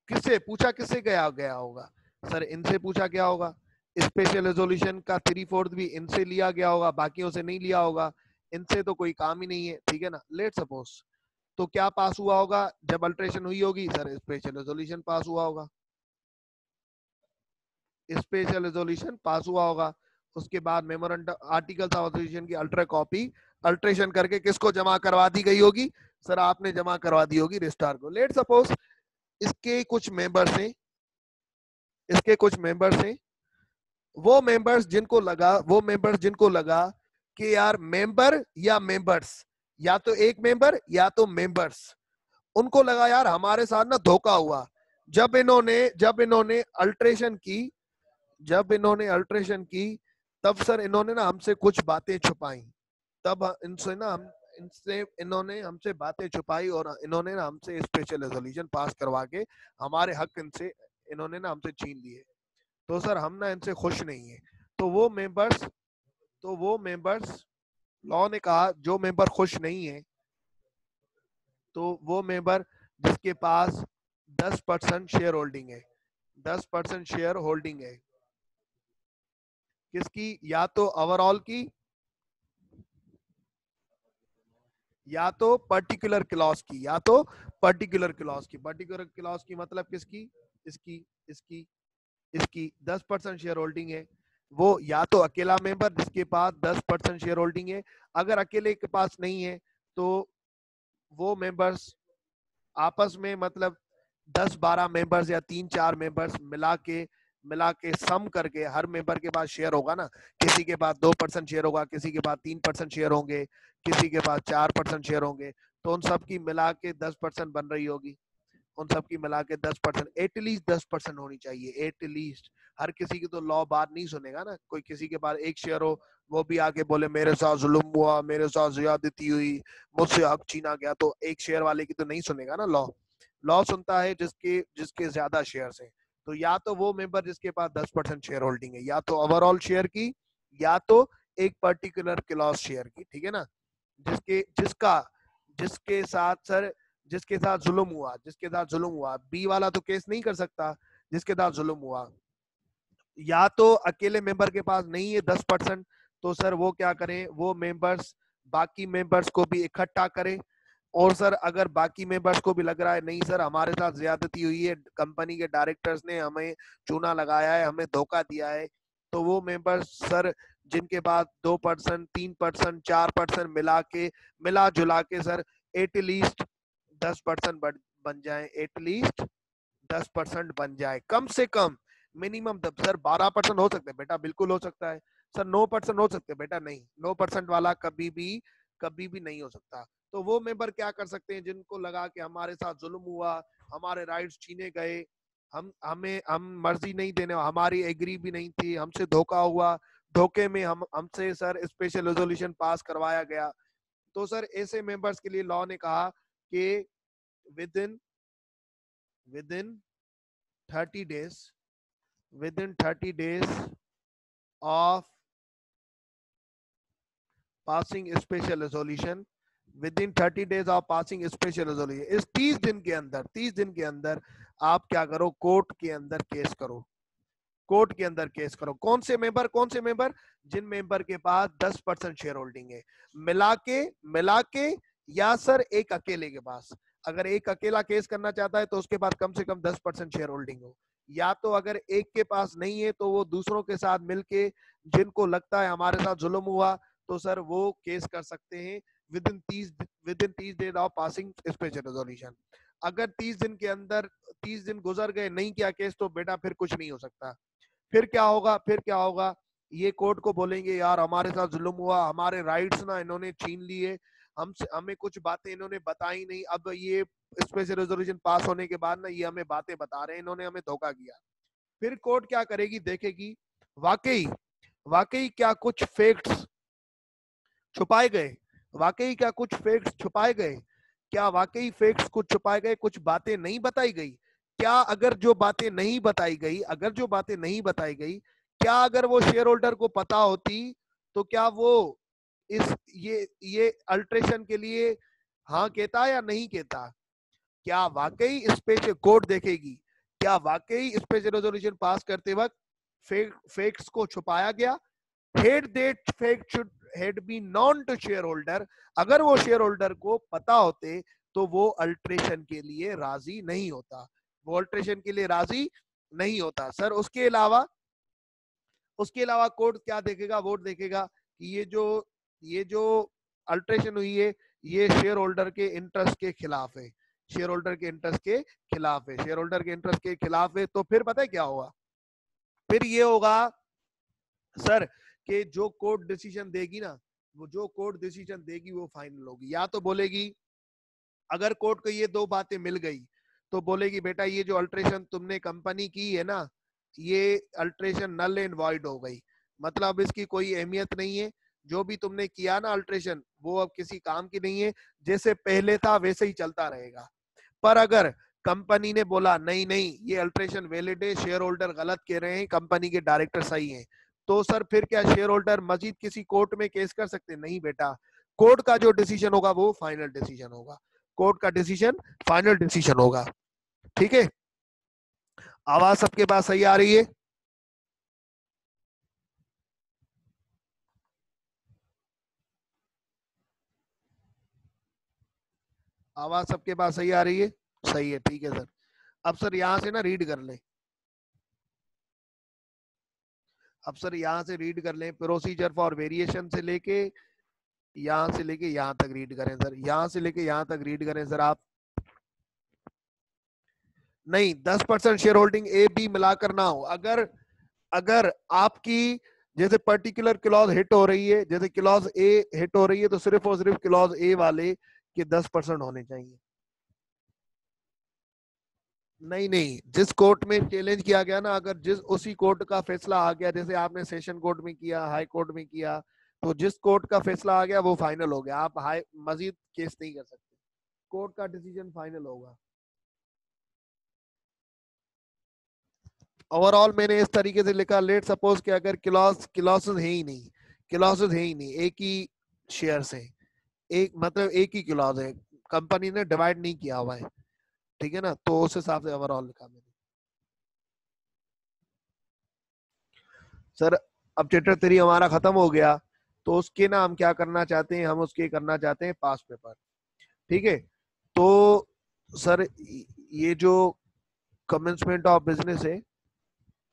A: किससे गया होगा? सर इनसे पूछा गया होगा। स्पेशल रेजोल्यूशन का 3/4 भी इनसे लिया गया होगा, बाकियों से नहीं लिया होगा। इनसे तो कोई काम ही नहीं है, ठीक है ना। लेट सपोज, तो क्या पास हुआ होगा जब अल्ट्रेशन हुई होगी? सर स्पेशल रेजोल्यूशन पास हुआ होगा। उसके बाद मेमोरेंडम आर्टिकल्स ऑफ एसोसिएशन की अल्ट्रेशन करके किसको जमा करवा दी गई होगी? सर आपने जमा करवा दी होगी रजिस्ट्रार को। लेट सपोज इसके कुछ मेंबर्स हैं वो मेंबर्स जिनको लगा कि यार मेंबर या मेंबर्स, या तो एक मेंबर या तो मेंबर्स, उनको लगा यार हमारे साथ ना धोखा हुआ। जब इन्होंने अल्ट्रेशन की तब सर इन्होंने ना हमसे कुछ बातें छुपाई। तब इन्होंने हमसे बातें छुपाई और इन्होंने ना हमसे स्पेशल रेजोल्यूशन पास करवा के हमारे हक इन्होंने ना हमसे छीन लिए। तो सर हम ना इनसे खुश नहीं है। तो वो मेंबर्स लॉ ने कहा जो मेंबर खुश नहीं है, तो वो मेंबर जिसके पास 10% शेयर होल्डिंग है, 10% शेयर होल्डिंग है किसकी, या तो ओवरऑल की या तो पर्टिकुलर क्लॉज की, पर्टिकुलर क्लॉज की मतलब किसकी, इसकी इसकी इसकी 10% शेयर होल्डिंग है। वो या तो अकेला मेंबर जिसके पास 10% शेयर होल्डिंग है, अगर अकेले के पास नहीं है तो वो मेंबर्स आपस में मतलब 10-12 मेंबर्स या 3-4 मेंबर्स मिला के सम करके, हर मेंबर के पास शेयर होगा ना, किसी के पास 2% शेयर होगा, किसी के पास 3% शेयर होंगे, किसी के पास 4% शेयर होंगे, तो उन सब की मिला के 10% बन रही होगी। उन सब की मिला के 10%, एटलीस्ट 10% होनी चाहिए, एटलीस्ट। हर किसी की तो लॉ बात नहीं सुनेगा ना, कोई किसी के पास एक शेयर हो वो भी आके बोले मेरे साथ जुल्म हुआ, मेरे साथ ज्यादती हुई, मुझसे हक छीना गया, तो एक शेयर वाले की तो नहीं सुनेगा ना लॉ। लॉ सुनता है जिसके जिसके ज्यादा शेयर है। तो या तो वो मेंबर जिसके पास 10% शेयर होल्डिंग है, या तो ओवरऑल शेयर की, या तो एक पर्टिकुलर क्लॉज शेयर की, ठीक है ना, जिसका जिसके साथ सर जिसके साथ जुल्म हुआ, बी वाला तो केस नहीं कर सकता जिसके साथ जुल्म हुआ। या तो अकेले मेंबर के पास नहीं है 10%, तो सर वो क्या करें, वो मेंबर्स बाकी मेंबर्स को भी इकट्ठा करें। और सर अगर बाकी मेंबर्स को भी लग रहा है नहीं सर हमारे साथ ज्यादती हुई है, कंपनी के डायरेक्टर्स ने हमें चूना लगाया है, हमें धोखा दिया है, तो वो मेंबर्स सर जिनके पास 2%, 3%, 4% मिला जुला के सर एटलीस्ट 10% बन जाए, एटलीस्ट 10% बन जाए, कम से कम मिनिमम। सर 12% हो सकते हैं बेटा, बिल्कुल हो सकता है। सर 9% हो सकते हैं बेटा, नहीं, 9% वाला कभी भी नहीं हो सकता। तो वो मेंबर क्या कर सकते हैं जिनको लगा कि हमारे साथ जुल्म हुआ, हमारे राइट्स छीने गए, हम मर्जी नहीं देने, हमारी एग्री भी नहीं थी, हमसे धोखा हुआ, धोखे में हमसे सर स्पेशल रेजोल्यूशन पास करवाया गया। तो सर ऐसे मेंबर्स के लिए लॉ ने कहा कि with in with in 30 days, within 30 days of passing a special resolution, within 30 days of passing a special resolution, इस 30 दिन के अंदर आप क्या करो, कोर्ट के अंदर केस करो, कोर्ट के अंदर केस करो। कौन से मेंबर, जिन मेंबर के पास 10% शेयर होल्डिंग है, मिला के या सर एक अकेले के पास। अगर एक अकेला केस करना चाहता है तो उसके पास कम से कम 10% शेयर होल्डिंग हो, या तो अगर एक के पास नहीं है तो वो दूसरों के साथ मिलके जिनको लगता है हमारे साथ जुल्म हुआ, तो सर वो केस कर सकते हैं with in 30 days of passing special resolution. अगर 30 दिन गुजर गए, नहीं किया केस, तो बेटा फिर कुछ नहीं हो सकता। फिर क्या होगा, ये कोर्ट को बोलेंगे यार हमारे साथ जुल्म हुआ, हमारे राइट्स ना इन्होंने छीन लिए, हमें कुछ बातें इन्होंने बताई नहीं, अब ये स्पेशल रेजोल्यूशन पास होने के बाद ना ये हमें बातें बता रहे हैं, इन्होंने हमें धोखा किया। फिर कोर्ट क्या करेगी, देखेगी वाकई वाकई क्या कुछ फैक्ट्स छुपाए गए, वाकई क्या कुछ फैक्ट्स छुपाए गए, क्या वाकई फैक्ट्स कुछ छुपाए गए, कुछ बातें नहीं बताई गई। क्या अगर जो बातें नहीं बताई गई, क्या अगर वो शेयर होल्डर को पता होती, तो क्या वो इस ये अल्ट्रेशन के लिए हाँ कहता या नहीं कहता। क्या वाकई स्पेशल कोर्ट देखेगी, क्या वाकई स्पेशल रेजोल्यूशन पास करते वक्त फैक्ट्स को छुपाया गया, had that fact should had been known to shareholder, अगर वो शेयर होल्डर को पता होते तो वो अल्ट्रेशन के लिए राजी नहीं होता, सर। उसके अलावा कोर्ट क्या देखेगा, वोट देखेगा कि ये जो अल्ट्रेशन हुई है ये शेयर होल्डर के इंटरेस्ट के खिलाफ है, शेयर होल्डर के इंटरेस्ट के खिलाफ है, तो फिर पता है क्या होगा, फिर ये होगा सर कि जो कोर्ट डिसीजन देगी ना, वो जो कोर्ट डिसीजन देगी वो फाइनल होगी। या तो बोलेगी, अगर कोर्ट को ये दो बातें मिल गई तो बोलेगी बेटा ये जो अल्ट्रेशन तुमने कंपनी की है ना, ये अल्ट्रेशन नल एंड वॉइड हो गई, मतलब अब इसकी कोई अहमियत नहीं है, जो भी तुमने किया ना अल्ट्रेशन वो अब किसी काम की नहीं है, जैसे पहले था वैसे ही चलता रहेगा। पर अगर कंपनी ने बोला नहीं नहीं ये अल्ट्रेशन वैलिड है, शेयर होल्डर गलत कह रहे हैं, कंपनी के डायरेक्टर सही हैं, तो सर फिर क्या शेयर होल्डर मजीद किसी कोर्ट में केस कर सकते? नहीं बेटा, कोर्ट का जो डिसीजन होगा वो फाइनल डिसीजन होगा, कोर्ट का डिसीजन फाइनल डिसीजन होगा। ठीक है, आवाज सबके पास सही आ रही है? आवाज सबके पास सही आ रही है? सही है, ठीक है सर। अब सर यहां से ना रीड कर लें, अब सर यहां से रीड कर लें, प्रोसीजर फॉर वेरिएशन से लेके यहां से लेके यहां तक रीड करें सर, यहां से लेके यहां तक रीड करें सर आप। नहीं, 10% शेयर होल्डिंग ए बी मिलाकर ना हो, अगर अगर आपकी जैसे पर्टिकुलर क्लॉज हिट हो रही है, जैसे क्लॉज ए हिट हो रही है, तो सिर्फ और सिर्फ क्लॉज ए वाले के 10% होने चाहिए। नहीं नहीं, जिस कोर्ट में चैलेंज किया गया ना, अगर जिस उसी कोर्ट का फैसला आ गया, जैसे आपने सेशन कोर्ट में किया, हाई कोर्ट में किया, तो जिस कोर्ट का फैसला आ गया वो फाइनल हो गया, आप हाई मजीद केस नहीं कर सकते, कोर्ट का डिसीजन फाइनल होगा। ओवरऑल मैंने इस तरीके से लिखा, लेट सपोज कि अगर क्लॉसेस है ही नहीं, क्लॉसेस है ही नहीं, एक ही शेयर से, एक मतलब एक ही क्लॉज है, कंपनी ने डिवाइड नहीं किया हुआ है, ठीक है ना, तो उस हिसाब से ओवरऑल लिखा मैंने। सर अब चैप्टर 3 हमारा खत्म हो गया, तो उसके ना हम क्या करना चाहते हैं, हम उसके करना चाहते हैं पास पेपर। ठीक है, तो सर ये जो कमेंसमेंट ऑफ बिजनेस है,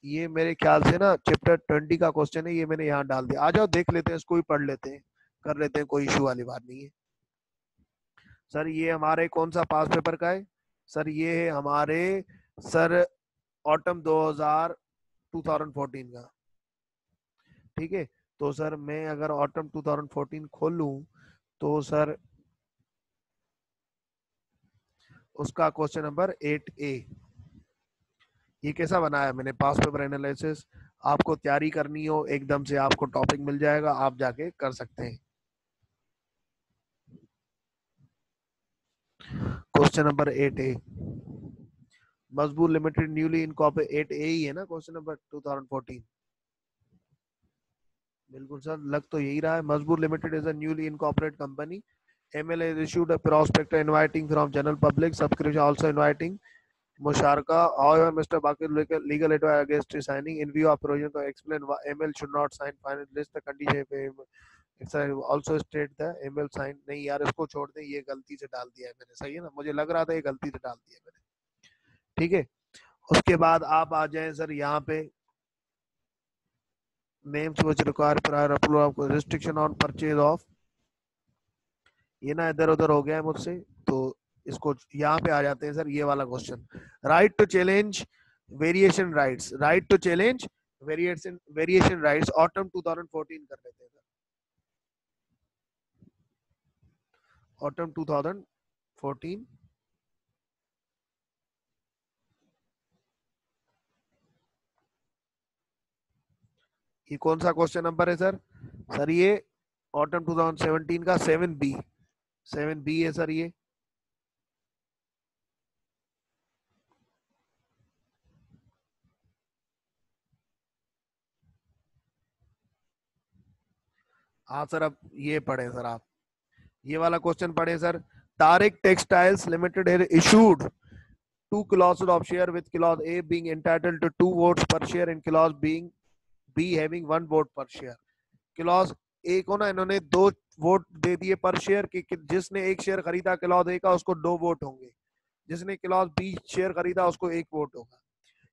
A: ये मेरे ख्याल से ना चैप्टर 20 का क्वेश्चन है, ये मैंने यहाँ डाल दिया, आ जाओ देख लेते हैं, इसको भी पढ़ लेते हैं, कर लेते हैं, कोई इशू वाली बात नहीं है। सर ये हमारे कौन सा पास पेपर का है? सर ये है हमारे सर ऑटम 2014 का। ठीक है, तो सर मैं अगर ऑटम 2014 खोल लूं, तो सर उसका क्वेश्चन नंबर 8A, ये कैसा बनाया मैंने, पास पेपर एनालिसिस, आपको तैयारी करनी हो एकदम से आपको टॉपिक मिल जाएगा, आप जाके कर सकते हैं। क्वेश्चन नंबर 8A, मजबूर लिमिटेड न्यूली इनकॉर्पोरेटेड, 8A ही है ना क्वेश्चन नंबर 2014? बिल्कुल सर, लग तो यही रहा है। मजबूर limited is a newly incorporated company, ML has issued a prospectus inviting from general public, subscription also inviting Musharka. However, Mr. Bakir legal advice against signing in view of provision to explain why ML should not sign final list the condition also state the ML sign। नहीं यार इसको छोड़ दें, ये गलती से डाल दिया है मैंने, सही है ना, मुझे लग रहा था ये गलती से डाल दिया मैंने। ठीक है, उसके बाद आप आ जाएं सर यहाँ पे, names which require prior approval of restriction on purchase of, ये ना इधर उधर हो गया है मुझसे, तो इसको यहाँ पे आ जाते हैं सर, ये वाला question, right to challenge variation rights, right to challenge variation rights, autumn 2014 कर लेते हैं सर, ऑटम 2014। ये कौन सा क्वेश्चन नंबर है सर? सर ये ऑटम 2017 का 7B, 7B है सर ये। हाँ सर, अब ये पढ़े सर आप, ये वाला क्वेश्चन पढ़े सर। तारिक टेक्सटाइल्स लिमिटेड है issued two clauses of share, with clause A being entitled to 2 votes per share and clause being B having 1 vote per share। Clause A को ना इन्होंने 2 वोट दे दिए पर शेयर कि जिसने एक शेयर खरीदा क्लॉज ए का उसको 2 वोट होंगे, जिसने क्लॉज बी शेयर खरीदा उसको 1 वोट होगा।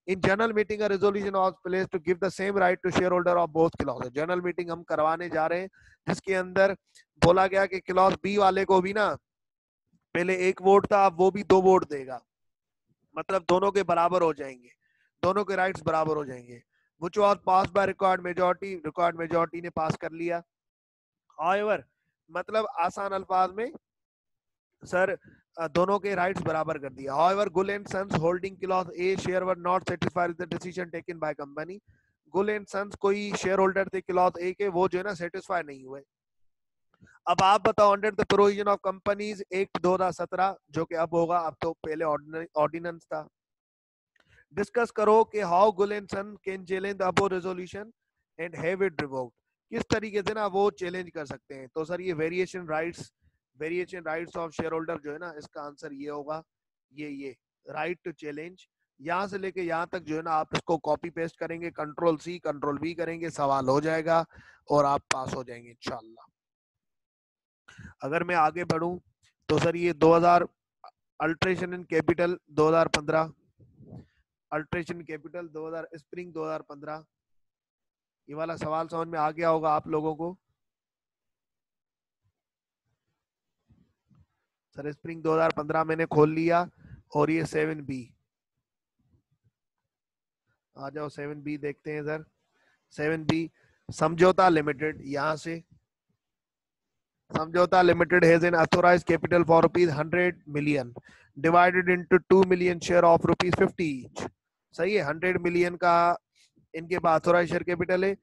A: In general meeting a resolution was placed to give the same right to share holder of both clause. General meeting हम करवाने जा रहे हैं जिसके अंदर बोला गया कि क्लॉज बी वाले को भी ना पहले 1 वोट था, अब वो भी 2 वोट देगा, मतलब दोनों के बराबर हो जाएंगे, दोनों के राइट्स बराबर हो जाएंगे। which was passed by required majority ने पास कर लिया। However, मतलब आसान अल्फाज में सर दोनों के राइट्स बराबर कर दिया। However, Gull and Sons holding clause A share were not satisfied with the decision taken by company. Gull and Sons कोई शेयर होल्डर थे क्लॉज ए के, वो जो है ना सेटिस्फाई नहीं हुए। अब आप बताओ, under the provision of companies act 2017, जो कि अब होगा, अब तो पहले ऑर्डिनेंस था, डिस्कस करो कि how Gul and son can challenge the above resolution and have it revoked. किस तरीके से ना वो चैलेंज कर सकते हैं। तो सर ये variation rights of share holder जो है ना, इसका आंसर ये होगा, ये राइट टू चैलेंज। यहाँ से लेके यहाँ तक जो है ना, आप इसको कॉपी पेस्ट करेंगे, कंट्रोल सी कंट्रोल वी करेंगे, सवाल हो जाएगा और आप पास हो जाएंगे इंशाल्लाह। अगर मैं आगे बढ़ूं तो सर ये 2000 alteration in capital 2015, alteration capital 2000 spring 2015, ये वाला सवाल समझ में आ गया होगा आप लोगों को। सर स्प्रिंग 2015 मैंने खोल लिया और ये 7B, आ जाओ 7B देखते हैं सर। 7B समझौता लिमिटेड, यहां से Samjhauta limited has an authorised capital for ₹100 million divided into 2 million share of ₹50 each. सही है, 100 मिलियन का इनके पास ऑथोराइज शेयर कैपिटल है,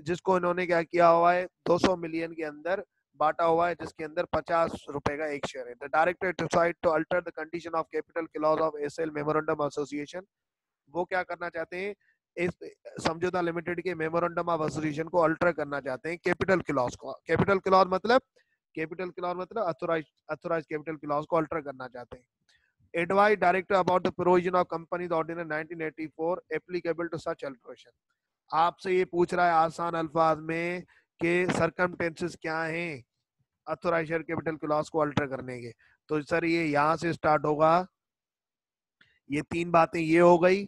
A: जिसको इन्होंने क्या किया हुआ है, 200 मिलियन के अंदर बांटा हुआ है, जिसके अंदर ₹50 का एक शेयर है। The director decide to alter the condition of capital clause of SL memorandum association. वो क्या करना चाहते हैं, इस समझौता लिमिटेड के मेमोरेंडम ऑफ एसोसिएशन को अल्टर करना चाहते हैं कैपिटल क्लॉज को। कैपिटल क्लॉज मतलब अथोराइज कैपिटल क्लॉज को अल्टर करना चाहते हैं। Advise director about the provision of Companies Ordinance 1984 applicable to such alteration। आपसे ये पूछ रहा है आसान अल्फाज में कि सर्कमटेंसेस क्या हैं ऑथोराइज शेयर कैपिटल क्लॉज को अल्टर करने के। तो सर ये यहाँ से स्टार्ट होगा, ये 3 बातें ये हो गई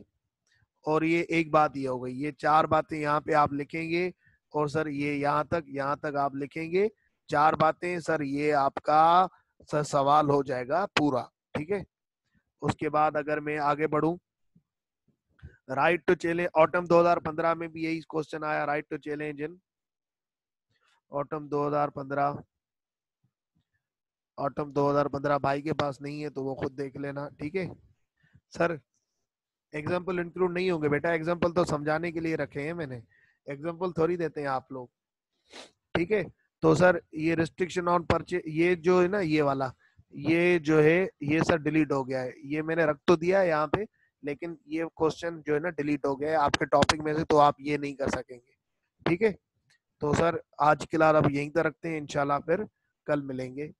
A: और ये एक बात ये हो गई, ये 4 बातें यहाँ पे आप लिखेंगे और सर ये यहाँ तक आप लिखेंगे 4 बातें। सर ये आपका सर सवाल हो जाएगा पूरा, ठीक है। उसके बाद अगर मैं आगे बढ़ूं, राइट टू चैलेंज ऑटम 2015 में भी यही क्वेश्चन आया, right to challenge in autumn 2015 भाई के पास नहीं है तो वो खुद देख लेना, ठीक है। सर एग्जाम्पल इंक्लूड नहीं होंगे बेटा, एग्जाम्पल तो समझाने के लिए रखे हैं मैंने, एग्जाम्पल थोड़ी देते हैं आप लोग, ठीक है। तो सर ये रिस्ट्रिक्शन ऑन परचेज, ये जो है ना ये वाला, ये जो है ये सर डिलीट हो गया है, ये मैंने रख तो दिया है यहाँ पे, लेकिन ये क्वेश्चन जो है ना डिलीट हो गया है आपके टॉपिक में से, तो आप ये नहीं कर सकेंगे, ठीक है। तो सर आज के लिए अब यहीं तक रखते हैं, इंशाल्लाह फिर कल मिलेंगे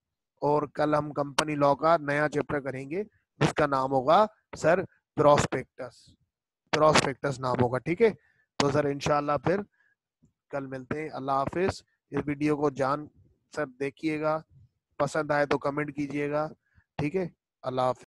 A: और कल हम कंपनी लॉ का नया चैप्टर करेंगे, जिसका नाम होगा सर प्रोस्पेक्टस नाम होगा, ठीक है। तो सर इंशाल्लाह फिर कल मिलते हैं, अल्लाह हाफिज। इस वीडियो को सर देखिएगा, पसंद आए तो कमेंट कीजिएगा, ठीक है। अल्लाह हाफिज।